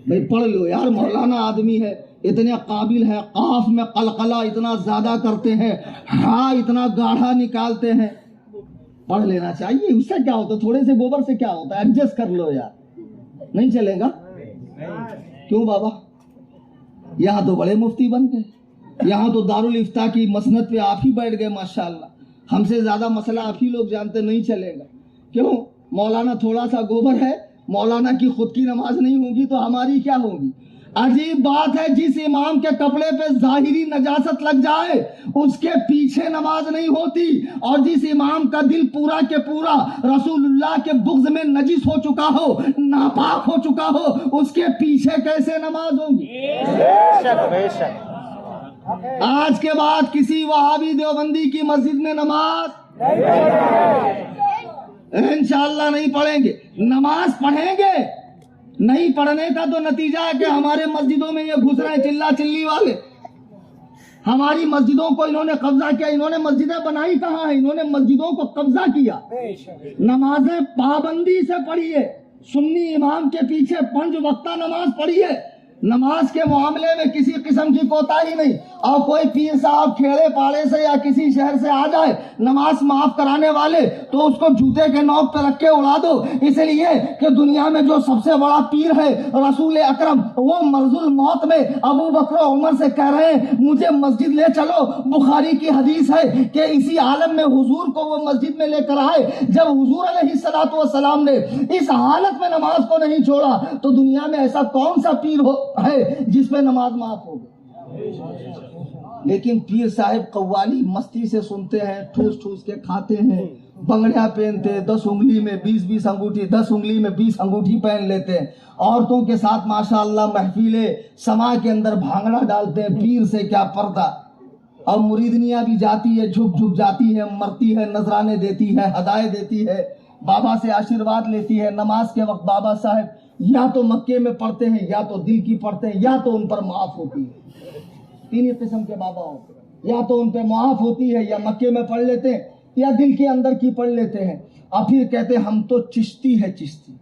بھئی پڑھ لو یار، مولانا آدمی ہے، اتنے قابل ہے، قاف میں قلقلہ اتنا زیادہ کرتے ہیں، ہاں اتنا گاڑھا نکالتے ہیں، پڑھ لینا چاہیے۔ اس سے کیا ہوتا ہے؟ تھوڑے سے گوبر سے کیا ہوتا ہے؟ ایڈجسٹ کر لو یار، نہیں چلے گا؟ کیوں بابا؟ یہاں تو بڑے مفتی بن گئے، یہاں تو دارالافتاء کی مسند پہ آپ ہی بیٹھ گئے، ماشاءاللہ، ہم سے زیادہ مسئلہ آپ ہی لوگ جانتے، نہیں چلے گا۔ کیوں؟ مولانا تھوڑا سا گوبر ہے، مولانا کی خود کی نماز نہیں ہوگی تو ہماری کیا ہوگی؟ عجیب بات ہے، جس امام کے کپڑے پہ ظاہری نجاست لگ جائے اس کے پیچھے نماز نہیں ہوتی، اور جس امام کا دل پورا کے پورا رسول اللہ کے بغض میں نجس ہو چکا ہو، ناپاک ہو چکا ہو، اس کے پیچھے کیسے نماز ہوگی؟ بے شک بے شک۔ آج کے بعد کسی وہابی دیوبندی کی مسجد میں نماز انشاءاللہ نہیں پڑھیں گے. نماز پڑھیں گے. نہیں پڑھنے کا تو نتیجہ ہے کہ ہمارے مسجدوں میں یہ گھس رہے چلا چلی والے. ہماری مسجدوں کو انہوں نے قبضہ کیا. انہوں نے مسجدیں بنائی کہاں ہیں؟ انہوں نے مسجدوں کو قبضہ کیا. نمازیں پابندی سے پڑھیے. سنی امام کے پیچھے 5 وقتہ نماز پڑھیے. نماز کے معاملے میں کسی قسم کی کوتاہی نہیں. اور کوئی پیر صاحب کھیڑے پاڑے سے یا کسی شہر سے آ جائے نماز معاف کرانے والے تو اس کو جوتے کے نوک پہ رکھ کے اڑا دو. اس لیے کہ دنیا میں جو سب سے بڑا پیر ہے رسول اکرم وہ مرض الموت میں ابو بکر و عمر سے کہہ رہے ہیں مجھے مسجد لے چلو. بخاری کی حدیث ہے کہ اسی عالم میں حضور کو وہ مسجد میں لے کر آئے. جب حضور علیہ الصلوۃ والسلام نے اس حالت میں نماز کو نہیں چھوڑا تو دنیا میں ایسا کون سا پیر ہے جس پہ نماز معاف ہو گئی. لیکن پیر صاحب قوالی مستی سے سنتے ہیں, ٹھوس ٹھوس کے کھاتے ہیں, بنگڑیاں پہنتے, 10 انگلی میں 20 انگوٹھی, 10 انگلی میں 20 انگوٹھی پہن لیتے ہیں, عورتوں کے ساتھ ماشاءاللہ محفلیں سما کے اندر بھانگڑا ڈالتے ہیں. پیر سے کیا پردہ. اور مریدنیاں بھی جاتی ہے, جھک جھک جاتی ہے, مرتی ہے, نذرانے دیتی ہے, ہدایت دیتی ہے, بابا سے آشیرواد لیتی ہے. نماز کے وقت بابا صاحب یا تو مکے میں پڑھتے ہیں یا تو دل کی پڑھتے ہیں یا تو ان پر معاف ہوتی ہے. 3 قسم کے بابا ہوتے ہیں. یا تو ان پہ معاف ہوتی ہے یا مکے میں پڑھ لیتے ہیں یا دل کے اندر کی پڑھ لیتے ہیں. اور پھر کہتے ہیں ہم تو چشتی ہے چشتی.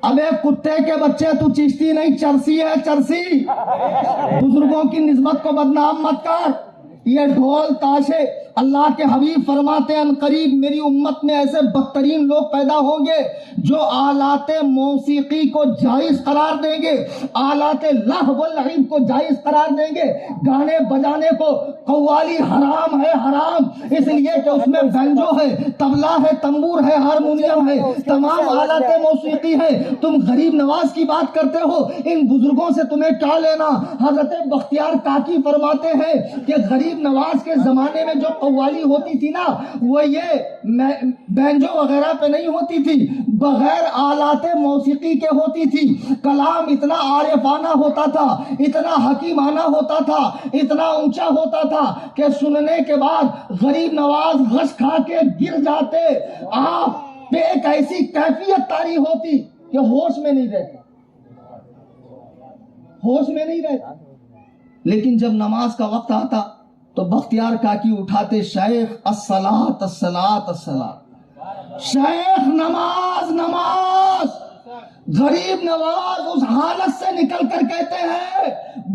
ابے کتے کے بچے تو چشتی نہیں چرسی ہے چرسی. بزرگوں کی نسبت کو بدنام مت کر. یہ ڈھول تاشے اللہ کے حبیب فرماتے ہیں قریب میری امت میں ایسے بدترین لوگ پیدا ہوں گے جو آلات موسیقی کو جائز قرار دیں گے, آلات لہو و لعب کو جائز قرار دیں گے. گانے بجانے کو قوالی حرام ہے حرام, اس لیے کہ اس میں بینجو ہے, طبلہ ہے, تنبور ہے, ہارمونیم ہے, تمام آلات موسیقی ہے. تم غریب نواز کی بات کرتے ہو, ان بزرگوں سے تمہیں کیا لینا. حضرت بختیار کاکی فرماتے ہیں کہ غریب نواز کے زمانے میں جو قوالی ہوتی تھی نا وہ یہ بینجو وغیرہ پہ نہیں ہوتی تھی, بغیر آلات موسیقی کے ہوتی تھی. کلام اتنا عارفانہ ہوتا تھا, اتنا حکیمانہ ہوتا تھا, اتنا اونچا ہوتا تھا کہ سننے کے بعد غریب نواز غش کھا کے گر جاتے. آپ پہ ایک ایسی کیفیت طاری ہوتی کہ ہوش میں نہیں رہتے, ہوش میں نہیں رہتا. لیکن جب نماز کا وقت آتا تو بختیار کاکی اٹھاتے شیخ الصلاۃ الصلاۃ الصلاۃ. شیخ نماز نماز. غریب نواز اس حالت سے نکل کر کہتے ہیں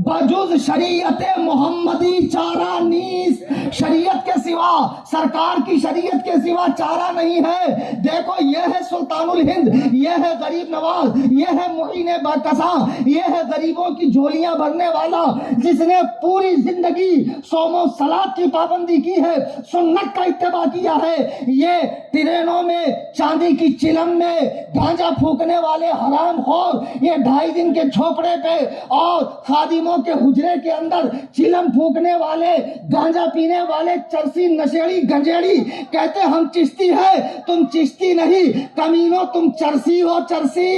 بجز شریعت محمدی چارہ نیس. شریعت کے سوا, سرکار کی شریعت کے سوا چارہ نہیں ہے. دیکھو یہ ہے سلطان الہند, یہ ہے غریب نواز, یہ ہے معین باکساں, یہ ہے غریبوں کی جھولیاں بھرنے والا جس نے پوری زندگی صوم و صلاۃ کی پابندی کی ہے, سنت کا اتباع کیا ہے. یہ ٹرینوں میں چاندی کی چلم میں گانجا پھونکنے والے حرام خور, یہ 2.5 دن کے جھوپڑے پہ اور خادموں کے حجرے کے اندر چلم پھونکنے والے, گانجا پینے والے, چرسی نشیڑی گنجیڑی کہتے ہم چشتی ہے. تم چشتی نہیں کمینوں, تم چرسی ہو چرسی.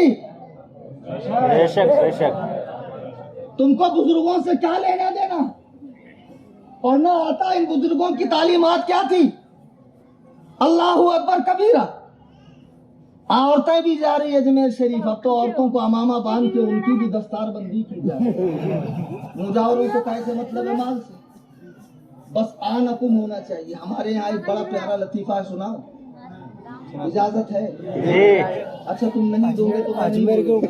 بے شک بے شک. تم کو بزرگوں سے کیا لینا دینا. پڑھنا آتا ان بزرگوں کی تعلیمات کیا تھی. اللہ اکبر کبیرہ. عورتیں بھی جا رہی ہے اجمیر شریف, اب تو عورتوں کو امامہ باندھ کے ان کی بھی دستار بندی کی جائے. مجاوروں کو کیسے مطلب ہے مال سے, بس آن حکم ہونا چاہیے. ہمارے یہاں ایک بڑا پیارا لطیفہ ہے, سناؤ اجازت ہے؟ اچھا تم نہیں دو گے تو عجیب لوگ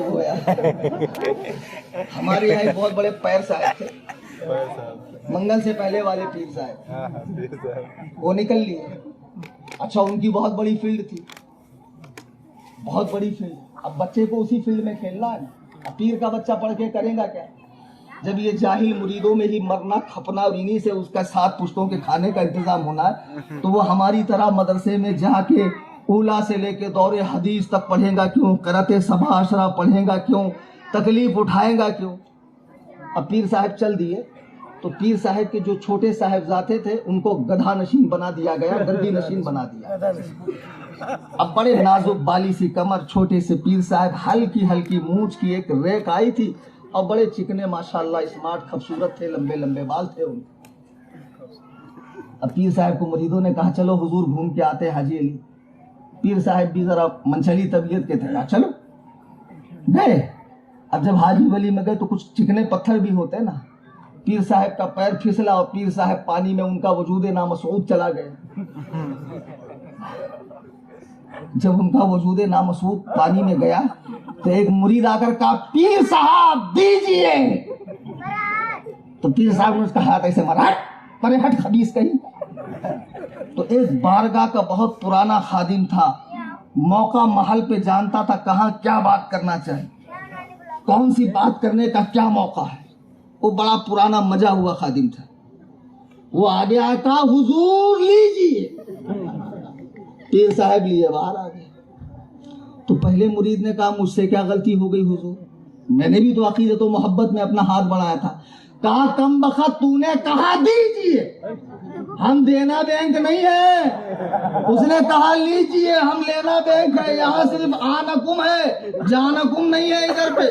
ہو یار. ہمارے یہاں ایک بہت بڑے پیر صاحب تھے, منگل سے پہلے والے پیر صاحب, وہ نکل لیے. اچھا ان کی بہت بڑی فیلڈ تھی, بہت بڑی فیلڈ. اب بچے کو اسی فیلڈ میں کھیلنا ہے. اب پیر کا بچہ پڑھ کے کرے گا کیا جب یہ جاہل مریدوں میں ہی مرنا کھپنا اور انہی سے اس کا 7 پشتوں کے کھانے کا انتظام ہونا ہے. تو وہ ہماری طرح مدرسے میں جا کے اولا سے لے کے دور حدیث تک پڑھیں گا کیوں, قرأت سبع عشرہ پڑھیں گا کیوں, تکلیف اٹھائیں گا کیوں. اب پیر صاحب چل دیے تو پیر صاحب کے جو چھوٹے صاحبزادے تھے ان کو گدھا نشین بنا دیا گیا, گدی نشین بنا دیا. اب بڑے نازک بالی سی کمر, چھوٹے سے پیر صاحب, ہلکی ہلکی مونچھ کی ایک ریک آئی تھی, اور بڑے چکنے ماشاءاللہ اسمارٹ خوبصورت تھے, لمبے لمبے بال تھے ان. اب پیر صاحب کو مریدوں نے کہا چلو حضور گھوم کے آتے حاجی علی. پیر صاحب بھی ذرا منچلی طبیعت کے تھے, کہا چلو گئے. اب جب حاجی ولی میں گئے تو کچھ چکنے پتھر بھی ہوتے نا. پیر صاحب کا پیر پھسلا اور پیر صاحب پانی میں ان کا وجود نامسعود چلا گئے. جب ان کا وجود نامسعود پانی میں گیا تو ایک مرید آ کر کہا پیر صاحب دیجیے. تو پیر صاحب نے اس کا ہاتھ ایسے مارا, پرے ہٹ خبیث کہیں. تو ایک بارگاہ کا بہت پرانا خادم تھا, موقع محل پہ جانتا تھا کہاں کیا بات کرنا چاہے, کون سی بات کرنے کا کیا موقع ہے. وہ بڑا پرانا مجا ہوا خادم تھا. وہ آگے آیا کہا حضور لیجیے. پیر صاحب لیے باہر آ گئے. تو پہلے مرید نے کہا مجھ سے کیا غلطی ہو گئی حضور, میں نے بھی تو عقیدت و محبت میں اپنا ہاتھ بڑھایا تھا. کہا کم بخت تو نے کہا دیجیے, ہم دینا بینک نہیں ہے. اس نے کہا لیجیے, ہم لینا بینک ہے, یہاں صرف آنکم ہے, جانکم نہیں ہے ادھر پہ.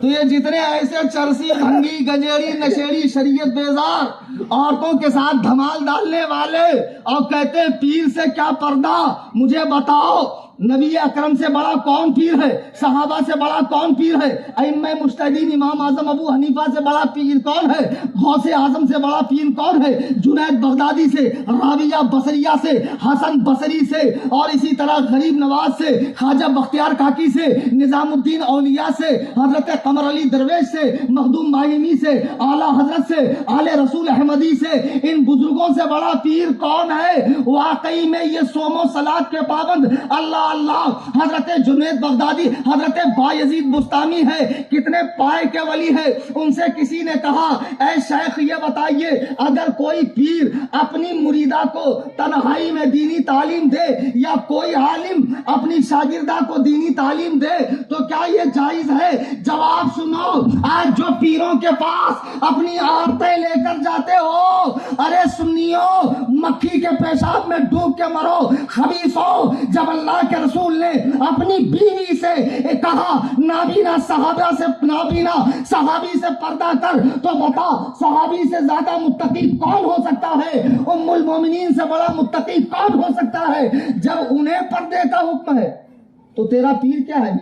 تو یہ جتنے ایسے چرسی بھنگی گجیڑی نشیڑی شریعت بیزار عورتوں کے ساتھ دھمال ڈالنے والے اور کہتے ہیں پیر سے کیا پردہ, مجھے بتاؤ نبی اکرم سے بڑا کون پیر ہے, صحابہ سے بڑا کون پیر ہے, ائمہ مجتہدین امام اعظم ابو حنیفہ سے بڑا پیر کون ہے, غوث اعظم سے بڑا پیر کون ہے, جنید بغدادی سے, راویہ بصریہ سے, حسن بصری سے, اور اسی طرح غریب نواز سے, خواجہ بختیار کاکی سے, نظام الدین اولیاء سے, حضرت قمر علی درویش سے, مخدوم مایمی سے, اعلیٰ حضرت سے, آل رسول احمدی سے, ان بزرگوں سے بڑا پیر کون ہے. واقعی میں یہ صوم و صلاۃ کے پابند اللہ اللہ حضرت جنید بغدادی, حضرت بایزید بستامی ہے, کتنے پائے کے ولی ہے. ان سے کسی نے کہا اے شیخ یہ بتائیے اگر کوئی پیر اپنی مریدہ کو تنہائی میں دینی تعلیم دے یا کوئی عالم اپنی شاگردہ کو دینی تعلیم دے تو کیا یہ جائز ہے؟ جواب سنو, آج جو پیروں کے پاس اپنی عورتیں لے کر جاتے ہو, ارے سنیو مکھی کے پیشاب میں ڈوب کے مرو خبیثو. جب اللہ کے رسول نے اپنی بیوی سے کہا نابینا صحابی سے پردہ کر, تو بتا صحابی سے زیادہ متقی کون ہو سکتا ہے, ام المومنین سے بڑا متقی کون ہو سکتا ہے. جب انہیں پردے کا حکم ہے تو تیرا پیر کیا ہے؟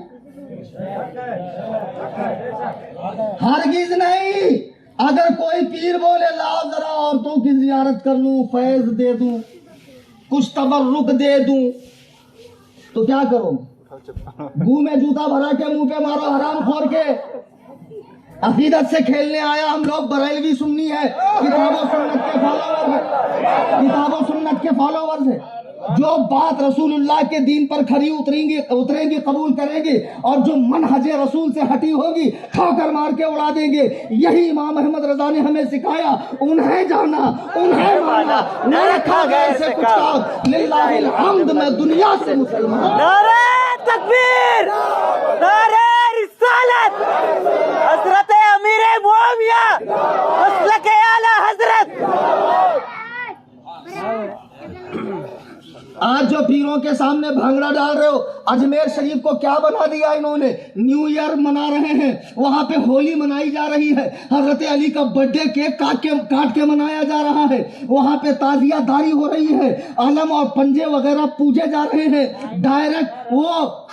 ہرگز نہیں. اگر کوئی پیر بولے لا ذرا عورتوں کی زیارت کر لوں, فیض دے دوں, کچھ تبرک دے دوں, تو کیا کرو؟ منہ میں جوتا بھرا کے منہ پہ مارو حرام خور کے. عقیدت سے کھیلنے آیا ہم لوگ بریلوی سنی ہے, کتاب و سنت کے فالوورز ہیں. جو بات رسول اللہ کے دین پر کھری اتریں گی قبول کریں گے, اور جو منہج رسول سے ہٹی ہوگی ٹھوکر مار کے اڑا دیں گے. یہی امام احمد رضا نے ہمیں سکھایا, انہیں جانا انہیں مانا, نہ رکھا گیا ایسے کچھ کا. للہ الحمد میں دنیا سے مسلمان. نعرہ تکبیر, نعرہ رسالت, حضرت امیر معاویہ, مسلک اعلی حضرت. آج جو پیروں کے سامنے بھنگڑا ڈال رہے ہو, اجمیر شریف کو کیا بنا دیا انہوں نے, نیو ایئر منا رہے ہیں, وہاں پہ ہولی منائی جا رہی ہے, حضرت علی کا برتھ ڈے کیک کاٹ کے منایا جا رہا ہے, وہاں پہ تعزیہ داری ہو رہی ہے, علم اور پنجے وغیرہ پوجے جا رہے ہیں. ڈائریکٹ وہ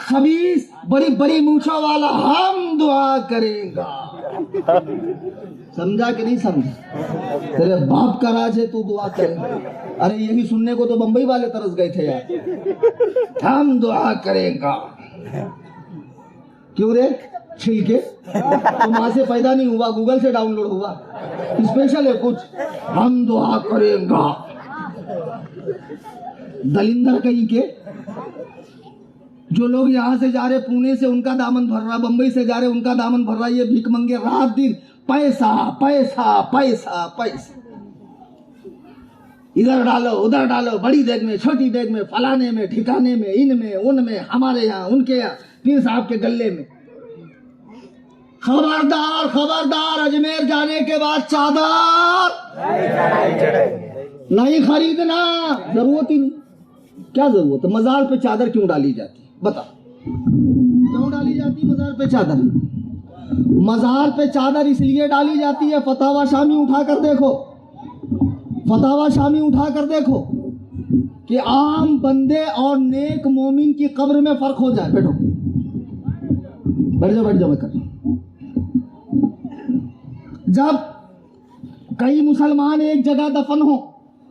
خبیث بڑی بڑی مونچھوں والا ہم دعا کرے گا. سمجھا کہ نہیں سمجھا؟ تیرے باپ کا راج ہے تو دعا کرے. ارے یہی سننے کو تو بمبئی والے ترس گئے تھے یار, ہم دعا کرے گا. کیوں رے چھل کے تو ماں سے پیدا نہیں ہوا, گوگل سے ڈاؤن لوڈ ہوا, اسپیشل ہے کچھ. ہم دعا کرے گا. دلندر کہیں کے جو لوگ یہاں سے جا رہے پونے سے ان کا دامن بھر رہا, بمبئی سے جا رہے ان کا دامن بھر رہا, یہ بھیک منگے رات دن پیسہ پیسہ پیسہ پیسہ, ادھر ڈالو ادھر ڈالو, بڑی دیگ میں چھوٹی دیگ میں, فلانے میں ٹھکانے میں, ان میں ان میں, ہمارے یہاں ان کے یہاں, پیر صاحب کے گلے میں. خبردار خبردار, اجمیر جانے کے بعد چادر نہیں خریدنا. ضرورت ہی نہیں. کیا ضرورت ہے؟ مزار پہ چادر کیوں ڈالی جاتی؟ بتا کیوں ڈالی جاتی مزار پہ چادر؟ مزار پہ چادر اس لیے ڈالی جاتی ہے، فتاوی شامی اٹھا کر دیکھو، فتاوی شامی اٹھا کر دیکھو کہ عام بندے اور نیک مومن کی قبر میں فرق ہو جائے. بیٹھو بیٹھ جاؤ بیٹھ جاؤ، میں کر رہا ہوں. جب کئی مسلمان ایک جگہ دفن ہو،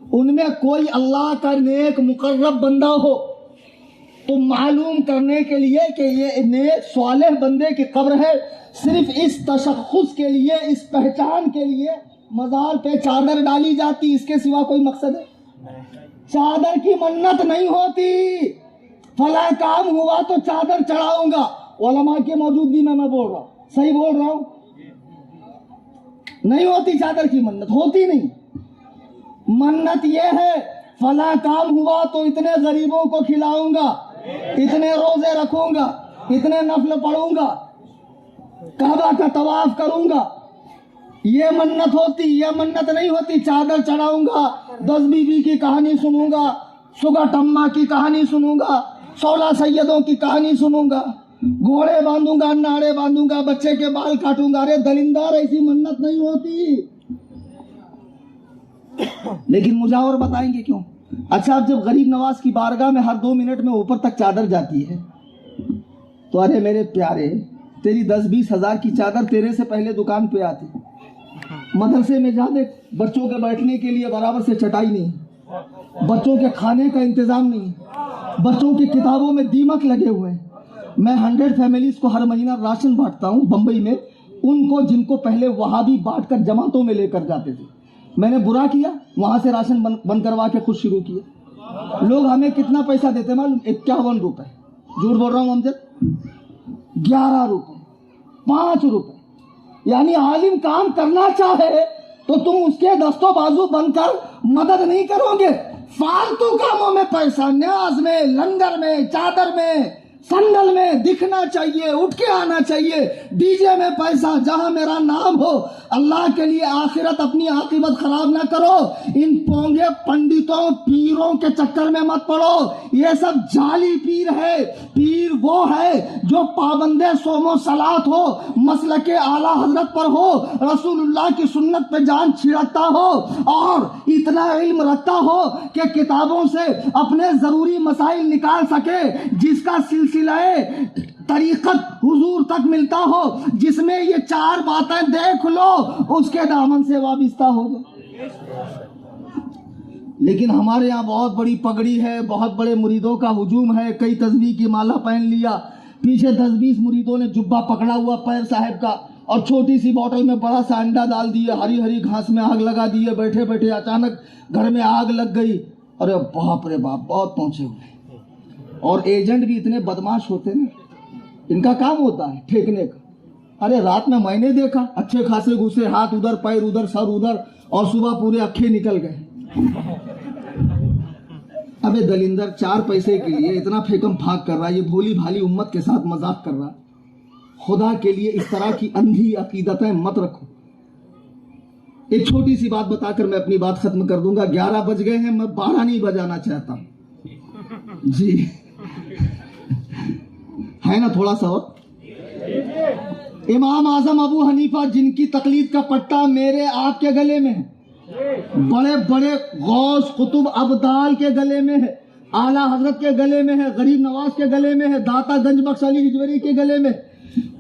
ان میں کوئی اللہ کا نیک مقرب بندہ ہو، تو معلوم کرنے کے لیے کہ یہ نیک صالح بندے کی قبر ہے، صرف اس تشخص کے لیے، اس پہچان کے لیے مزار پہ چادر ڈالی جاتی. اس کے سوا کوئی مقصد ہے؟ چادر کی منت نہیں ہوتی. فلاں کام ہوا تو چادر چڑھاؤں گا، علماء کی موجودگی میں بول رہا ہوں، صحیح بول رہا ہوں؟ نہیں ہوتی چادر کی منت، ہوتی نہیں. منت یہ ہے فلاں کام ہوا تو اتنے غریبوں کو کھلاؤں گا، اتنے روزے رکھوں گا، اتنے نفل پڑھوں گا، کعبہ کا طواف کروں گا. یہ منت ہوتی. یہ منت نہیں ہوتی چادر چڑھاؤں گا، 10 بیوی کی کہانی سنوں گا، سگٹ اماں کی کہانی سنوں گا، 16 سیدوں کی کہانی سنوں گا، گھوڑے باندھوں گا، ناڑے باندھوں گا، بچے کے بال کاٹوں گا. ارے دلندار، ایسی منت نہیں ہوتی. لیکن مجھے اور بتائیں گے کیوں؟ اچھا، اب جب غریب نواز کی بارگاہ میں ہر 2 منٹ میں اوپر تک چادر جاتی ہے تو ارے میرے پیارے، تیری 10-20 ہزار کی چادر تیرے سے پہلے دکان پہ آتی. مدرسے میں جا دیکھ، بچوں کے بیٹھنے کے لیے برابر سے چٹائی نہیں، بچوں کے کھانے کا انتظام نہیں، بچوں کی کتابوں میں دیمک لگے ہوئے ہیں. میں 100 فیملیز کو ہر مہینہ راشن بانٹتا ہوں بمبئی میں، ان کو جن کو پہلے وہابی بانٹ کر جماعتوں میں لے کر جاتے تھے. میں نے برا کیا، وہاں سے راشن بند کروا کے خود شروع کیا. لوگ ہمیں کتنا پیسہ دیتے معلوم؟ 51 روپے. جھوٹ بول رہا ہوں امجد؟ 11 روپے، 5 روپے. یعنی عالم کام کرنا چاہے تو تم اس کے دست و بازو بن کر مدد نہیں کرو گے. فالتو کاموں میں پیسہ، نیاز میں، لنگر میں، چادر میں، سنڈل میں دکھنا چاہیے، اٹھ کے آنا چاہیے. ڈی جے میں پیسہ، جہاں میرا نام ہو. اللہ کے لیے آخرت اپنی عاقبت خراب نہ کرو. ان پونگے پنڈتوں پیروں کے چکر میں مت پڑو. یہ سب جعلی پیر ہے. پیر وہ ہے جو پابند صوم و صلات ہو، مسلک اعلیٰ حضرت پر ہو، رسول اللہ کی سنت پہ جان چھڑکتا ہو، اور اتنا علم رکھتا ہو کہ کتابوں سے اپنے ضروری مسائل نکال سکے، جس کا سلسلہ طریقت حضور تک ملتا ہو، جس میں یہ 4 باتیں دیکھ لو اس کے دامن سے وابستہ ہو گئے. لیکن ہمارے یہاں بہت بڑی پگڑی ہے، بہت بڑے مریدوں کا ہجوم ہے. کئی تسبیح کی مالا پہن لیا، پیچھے 10-20 مریدوں نے جبہ پکڑا ہوا پیر صاحب کا، اور چھوٹی سی بوتل میں بڑا سا انڈا ڈال دیے، ہری ہری گھاس میں آگ لگا دیے. بیٹھے بیٹھے اچانک گھر میں آگ لگ گئی. ارے باپ رے باپ، بہت پہنچے ہوئے. اور ایجنٹ بھی اتنے بدماش ہوتے نا، ان کا کام ہوتا ہے ٹھیکنے کا. ارے رات میں نے دیکھا اچھے خاصے گھسے، ہاتھ ادھر، پیر ادھر، سر ادھر، اور صبح پورے اکھے نکل گئے. ابے دلندر، 4 پیسے کے لیے اتنا پھیکم پھاک کر رہا ہے، یہ بھولی بھالی امت کے ساتھ مذاق کر رہا. خدا کے لیے اس طرح کی اندھی عقیدتیں مت رکھو. ایک چھوٹی سی بات بتا کر میں اپنی بات ختم کر دوں گا. 11 بج گئے ہیں، میں 12 نہیں بجانا چاہتا جی. ہے نا تھوڑا سا وقت؟ امام اعظم ابو حنیفہ، جن کی تقلید کا پٹا میرے آپ کے گلے میں ہے، بڑے بڑے غوث قطب ابدال کے گلے میں ہے، اعلیٰ حضرت کے گلے میں ہے، غریب نواز کے گلے میں ہے، داتا گنج بخش علی ہجویری کے گلے میں،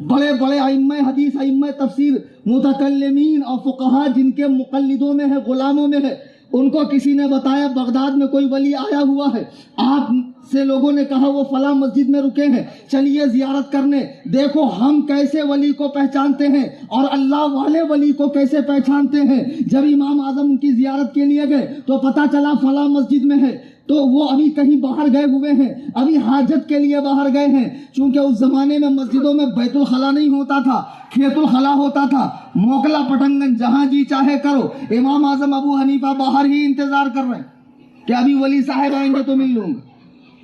بڑے بڑے ائمہ حدیث، ائمہ تفسیر، متکلمین اور فقہا جن کے مقلدوں میں ہے، غلاموں میں ہے. ان کو کسی نے بتایا بغداد میں کوئی ولی آیا ہوا ہے. آپ سے لوگوں نے کہا وہ فلاں مسجد میں رکے ہیں، چلیے زیارت کرنے. دیکھو ہم کیسے ولی کو پہچانتے ہیں اور اللہ والے ولی کو کیسے پہچانتے ہیں. جب امام اعظم ان کی زیارت کے لیے گئے تو پتہ چلا فلاں مسجد میں ہے، تو وہ ابھی کہیں باہر گئے ہوئے ہیں، ابھی حاجت کے لیے باہر گئے ہیں. چونکہ اس زمانے میں مسجدوں میں بیت الخلا نہیں ہوتا تھا، کھیت الخلا ہوتا تھا. موکلا پٹنگن جہاں جی چاہے کرو. امام اعظم ابو حنیفہ باہر ہی انتظار کر رہے ہیں کہ ابھی ولی صاحب آئیں گے تو مل لوں گا.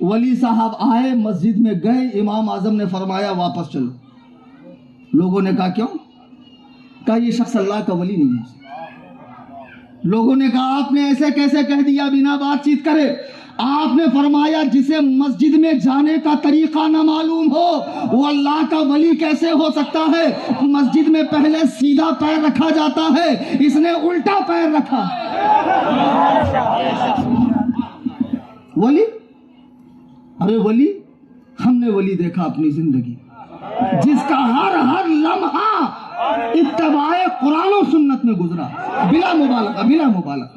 ولی صاحب آئے، مسجد میں گئے، امام اعظم نے فرمایا واپس چلو. لوگوں نے کہا کیوں؟ کہا یہ شخص اللہ کا ولی نہیں ہے. لوگوں نے کہا آپ نے ایسے کیسے کہہ دیا بنا بات چیت کرے؟ آپ نے فرمایا جسے مسجد میں جانے کا طریقہ نہ معلوم ہو وہ اللہ کا ولی کیسے ہو سکتا ہے؟ مسجد میں پہلے سیدھا پیر رکھا جاتا ہے، اس نے الٹا پیر رکھا۔ ولی؟ ارے ولی، ہم نے ولی دیکھا اپنی زندگی جس کا ہر لمحہ اتباع قرآن و سنت میں گزرا، بلا مبالغہ۔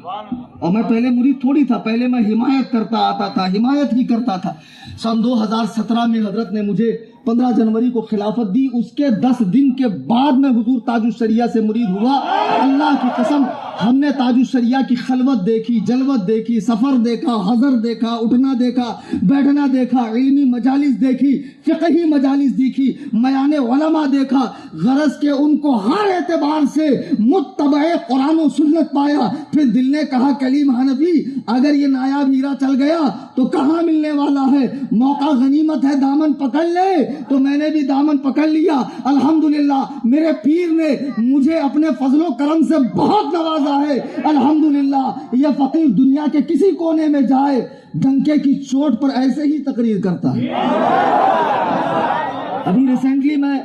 اور میں پہلے مرید تھوڑی تھا، پہلے میں حمایت کرتا آتا تھا، حمایت ہی کرتا تھا۔ سن 2017 میں حضرت نے مجھے 15 جنوری کو خلافت دی، اس کے 10 دن کے بعد میں حضور تاج الشریعہ سے مرید ہوا۔ اللہ کی قسم، ہم نے تاج الشریعہ کی خلوت دیکھی، جلوت دیکھی، سفر دیکھا، حضر دیکھا، اٹھنا دیکھا، بیٹھنا دیکھا، علمی مجالس دیکھی، فقہی مجالس دیکھی، میان علماء دیکھا، غرض کہ ان کو ہر اعتبار سے متبع قرآن و سنت پایا۔ پھر دل نے کہا کلیم حنفی اگر یہ نایاب ہیرا چل گیا تو کہاں ملنے والا ہے؟ موقع غنیمت ہے، دامن پکڑ لے۔ تو میں نے بھی دامن پکڑ لیا۔ الحمدللہ میرے پیر نے مجھے اپنے فضل و کرم سے بہت نوازا ہے۔ الحمدللہ یہ فقیر دنیا کے کسی کونے میں جائے ڈنکے کی چوٹ پر ایسے ہی تقریر کرتا ہے۔ ابھی ریسنٹلی میں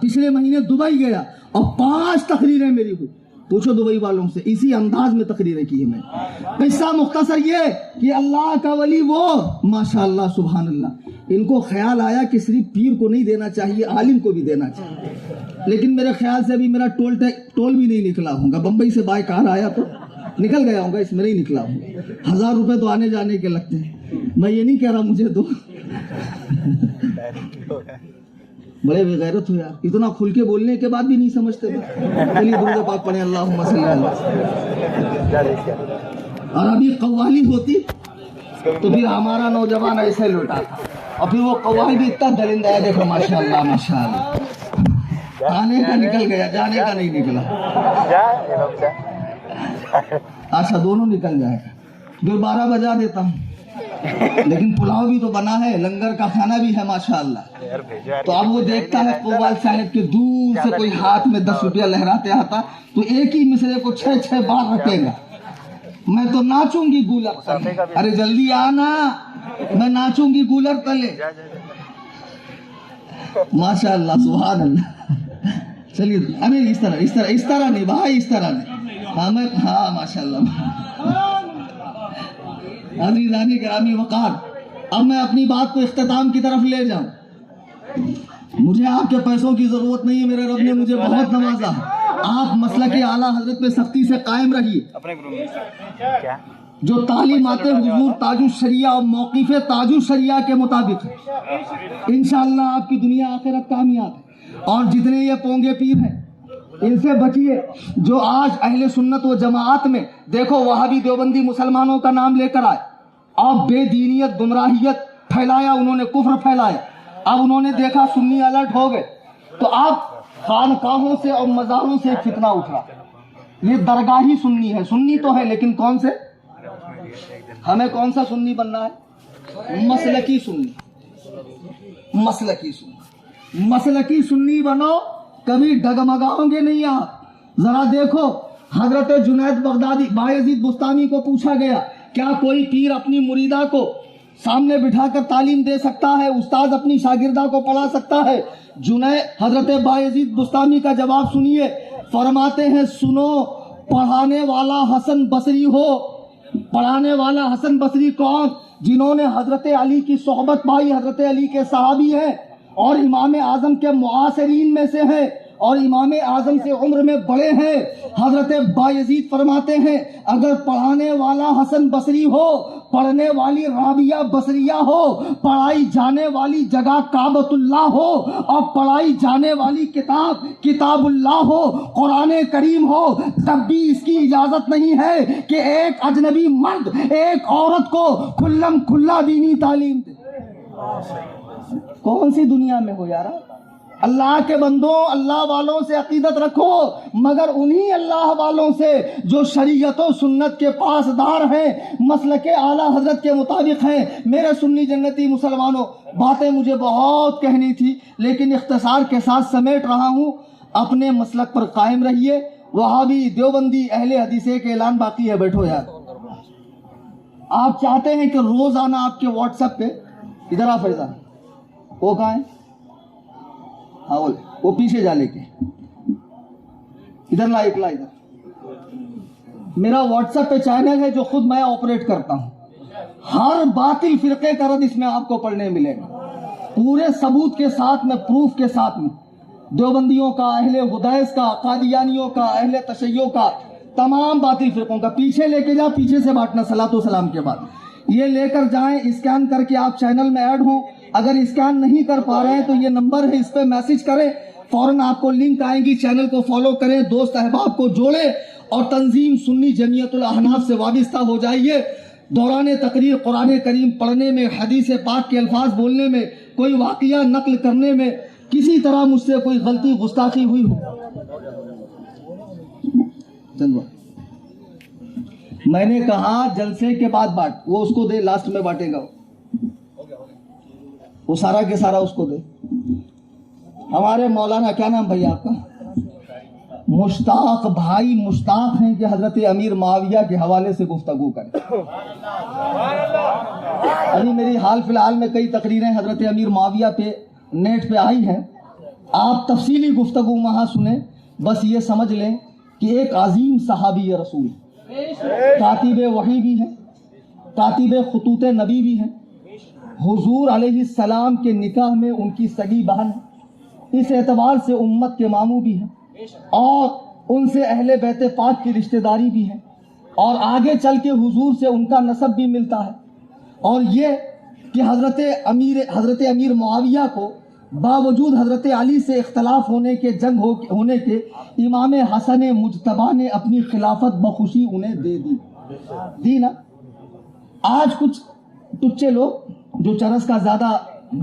پچھلے مہینے دبئی گیا اور 5 تقریریں میری ہوئی، پوچھو دبئی والوں سے، اسی انداز میں تقریریں کی ہیں میں۔ قصہ مختصر یہ کہ اللہ کا ولی وہ ماشاءاللہ سبحان اللہ، ان کو خیال آیا کہ صرف پیر کو نہیں دینا چاہیے، عالم کو بھی دینا چاہیے، لیکن میرے خیال سے ابھی میرا ٹول بھی نہیں نکلا ہوں گا۔ بمبئی سے بائی کار آیا تو نکل گیا ہوں گا، اس میں نہیں نکلا ہوں گا۔ 1000 روپے تو آنے جانے کے لگتے ہیں، میں یہ نہیں کہہ رہا مجھے دو۔ بڑے بے غیرت ہو یار، اتنا کھل کے بولنے کے بعد بھی نہیں سمجھتے۔ چلیے درود پاک پڑھیں، اللہم صلی اللہ علیہ۔ اور ابھی قوالی ہوتی تو پھر ہمارا نوجوان ایسے لوٹا تھا، اور پھر وہ قوالی بھی اتنا درندہ ہے، دیکھو ماشاءاللہ ماشاءاللہ، آنے کا نکل گیا، جانے کا نہیں نکلا۔ اچھا دونوں نکل جائے گا، پھر 12 بجا دیتا ہوں، لیکن پلاؤ بھی تو بنا ہے، لنگر کا کھانا بھی ہے ماشاءاللہ۔ تو اب وہ دیکھتا ہے قوال صاحب کے دور سے کوئی ہاتھ میں 10 روپیہ لہراتے آتا تو ایک ہی مصرے کو 6 بار رکھے گا۔ میں تو ناچوں گی گولر تلے، ارے جلدی آنا، میں ناچوں گی گولر تلے۔ ماشاءاللہ سبحان اللہ۔ چلیے ارے اس طرح نہیں بھائی، اس طرح نہیں، ہاں ماشاءاللہ۔ عزیزانی گرامی وقار، اب میں اپنی بات کو اختتام کی طرف لے جاؤں۔ مجھے آپ کے پیسوں کی ضرورت نہیں ہے، میرے رب نے مجھے بہت نوازا ہے۔ آپ مسلک اعلیٰ حضرت پہ سختی سے قائم رہیے، جو تعلیمات حضور تاج الشریعہ اور موقف تاج الشریعہ کے مطابق ہے۔ انشاءاللہ آپ کی دنیا آخرت کامیاب ہے۔ اور جتنے یہ پونگے پیر ہیں ان سے بچیے، جو آج اہل سنت و جماعت میں دیکھو وہابی دیوبندی مسلمانوں کا نام لے کر آئے اور بے دینیت گمراہیت پھیلایا، انہوں نے کفر پھیلایا۔ اب انہوں نے دیکھا سنی الرٹ ہو گئے تو اب خانقاہوں سے اور مزاروں سے ایک فتنہ اٹھا، یہ درگاہی سنی ہے، سنی تو ہے لیکن کون سے؟ ہمیں کون سا سنی بننا ہے؟ مسلکی سنی، مسلکی سنی، مسلکی سنی بنو، کبھی ڈگمگاؤں گے نہیں آپ۔ ذرا دیکھو حضرت جنید بغدادی بایزید بستانی کو پوچھا گیا کیا کوئی پیر اپنی مریدہ کو سامنے بٹھا کر تعلیم دے سکتا ہے، استاد اپنی شاگردہ کو پڑھا سکتا ہے؟ حضرت بایزید بستانی کا جواب سنیے، فرماتے ہیں سنو، پڑھانے والا حسن بصری ہو۔ پڑھانے والا حسن بصری کون؟ جنہوں نے حضرت علی کی صحبت پائی، حضرت علی کے صحابی ہیں اور امام اعظم کے معاصرین میں سے ہیں اور امام اعظم سے عمر میں بڑے ہیں۔ حضرت بایزید فرماتے ہیں اگر پڑھانے والا حسن بصری ہو، پڑھنے والی رابعہ بصریہ ہو، پڑھائی جانے والی جگہ کعبۃ اللہ ہو اور پڑھائی جانے والی کتاب کتاب اللہ ہو، قرآن کریم ہو، تب بھی اس کی اجازت نہیں ہے کہ ایک اجنبی مرد ایک عورت کو کھلم کھلا دینی تعلیم دے۔ کون سی دنیا میں ہو یارا؟ اللہ کے بندوں، اللہ والوں سے عقیدت رکھو، مگر انہی اللہ والوں سے جو شریعت و سنت کے پاسدار ہیں، مسلک اعلیٰ حضرت کے مطابق ہیں۔ میرے سنی جنتی مسلمانوں، باتیں مجھے بہت کہنی تھی لیکن اختصار کے ساتھ سمیٹ رہا ہوں۔ اپنے مسلک پر قائم رہیے، وہابی دیوبندی اہل حدیث کے اعلان باقی ہے، بیٹھو یار۔ آپ چاہتے ہیں کہ روزانہ آپ کے واٹس ایپ پہ، ادھر آ فیضان، وہ کہاں ہے؟ ہاں وہ پیچھے جا لے کے ادھر لا، اکلا ادھر۔ میرا واٹس ایپ پہ چینل ہے جو خود میں آپریٹ کرتا ہوں، ہر باطل فرقے کا رد اس میں آپ کو پڑھنے ملے گا، پورے ثبوت کے ساتھ میں، پروف کے ساتھ میں، دیوبندیوں کا، اہل حدیث کا، قادیانیوں کا، اہل تشیع کا، تمام باطل فرقوں کا۔ پیچھے لے کے جا، پیچھے سے بانٹنا صلاۃ و سلام کے بعد یہ لے کر جائیں، اسکین کر کے آپ چینل میں ایڈ ہوں۔ اگر اسکین نہیں کر پا رہے ہیں تو یہ نمبر ہے، اس پہ میسج کریں، فوراً آپ کو لنک آئیں گی، چینل کو فالو کریں، دوست احباب کو جوڑیں اور تنظیم سنی جمعیت الاحناف سے وابستہ ہو جائیے۔ دوران تقریر قرآن کریم پڑھنے میں، حدیث پاک کے الفاظ بولنے میں، کوئی واقعہ نقل کرنے میں کسی طرح مجھ سے کوئی غلطی گستاخی ہوئی ہو، چلو میں نے کہا جلسے کے بعد بانٹ، وہ اس کو دے، لاسٹ میں بانٹے گا وہ سارا کے سارا اس کو دے۔ ہمارے مولانا، کیا نام بھائی آپ کا؟ مشتاق بھائی مشتاق ہیں کہ حضرت امیر معاویہ کے حوالے سے گفتگو کریں۔ ابھی میری حال فی الحال میں کئی تقریریں حضرت امیر معاویہ پہ نیٹ پہ آئی ہیں، آپ تفصیلی گفتگو وہاں سنیں۔ بس یہ سمجھ لیں کہ ایک عظیم صحابی رسول، کاتب وحی بھی ہیں، کاتب خطوط نبی بھی ہیں، حضور علیہ السلام کے نکاح میں ان کی سگی بہن، اس اعتبار سے امت کے ماموں بھی ہیں، اور ان سے اہل بیت پاک کی رشتہ داری بھی ہے، اور آگے چل کے حضور سے ان کا نسب بھی ملتا ہے۔ اور یہ کہ حضرت امیر معاویہ کو باوجود حضرت علی سے اختلاف ہونے کے، جنگ ہونے کے، امام حسن مجتبی نے اپنی خلافت بخوشی انہیں دے دی نا۔ آج کچھ ٹچے لوگ جو چرس کا زیادہ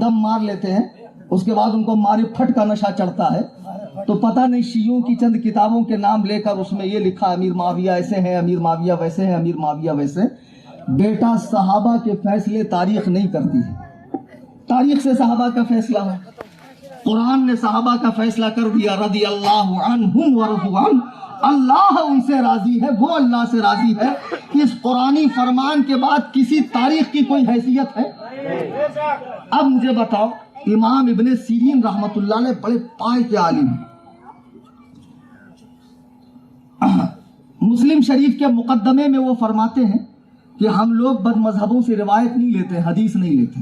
دم مار لیتے ہیں، اس کے بعد ان کو مارے پھٹ کا نشہ چڑھتا ہے، تو پتہ نہیں شیعوں کی چند کتابوں کے نام لے کر اس میں یہ لکھا امیر معاویہ ایسے ہیں، امیر معاویہ ویسے ہیں، امیر معاویہ ویسے۔ بیٹا صحابہ کے فیصلے تاریخ نہیں کرتی ہے، تاریخ سے صحابہ کا فیصلہ ہے۔ قرآن نے صحابہ کا فیصلہ کر دیا، رضی اللہ عنہم ورضوا عنہ، اللہ ان سے راضی ہے، وہ اللہ سے راضی ہے۔ اس قرآنی فرمان کے بعد کسی تاریخ کی کوئی حیثیت ہے؟ اب مجھے بتاؤ، امام ابن سیرین رحمت اللہ علیہ بڑے پائے کے عالم ہیں، مسلم شریف کے مقدمے میں وہ فرماتے ہیں کہ ہم لوگ بد مذہبوں سے روایت نہیں لیتے، حدیث نہیں لیتے۔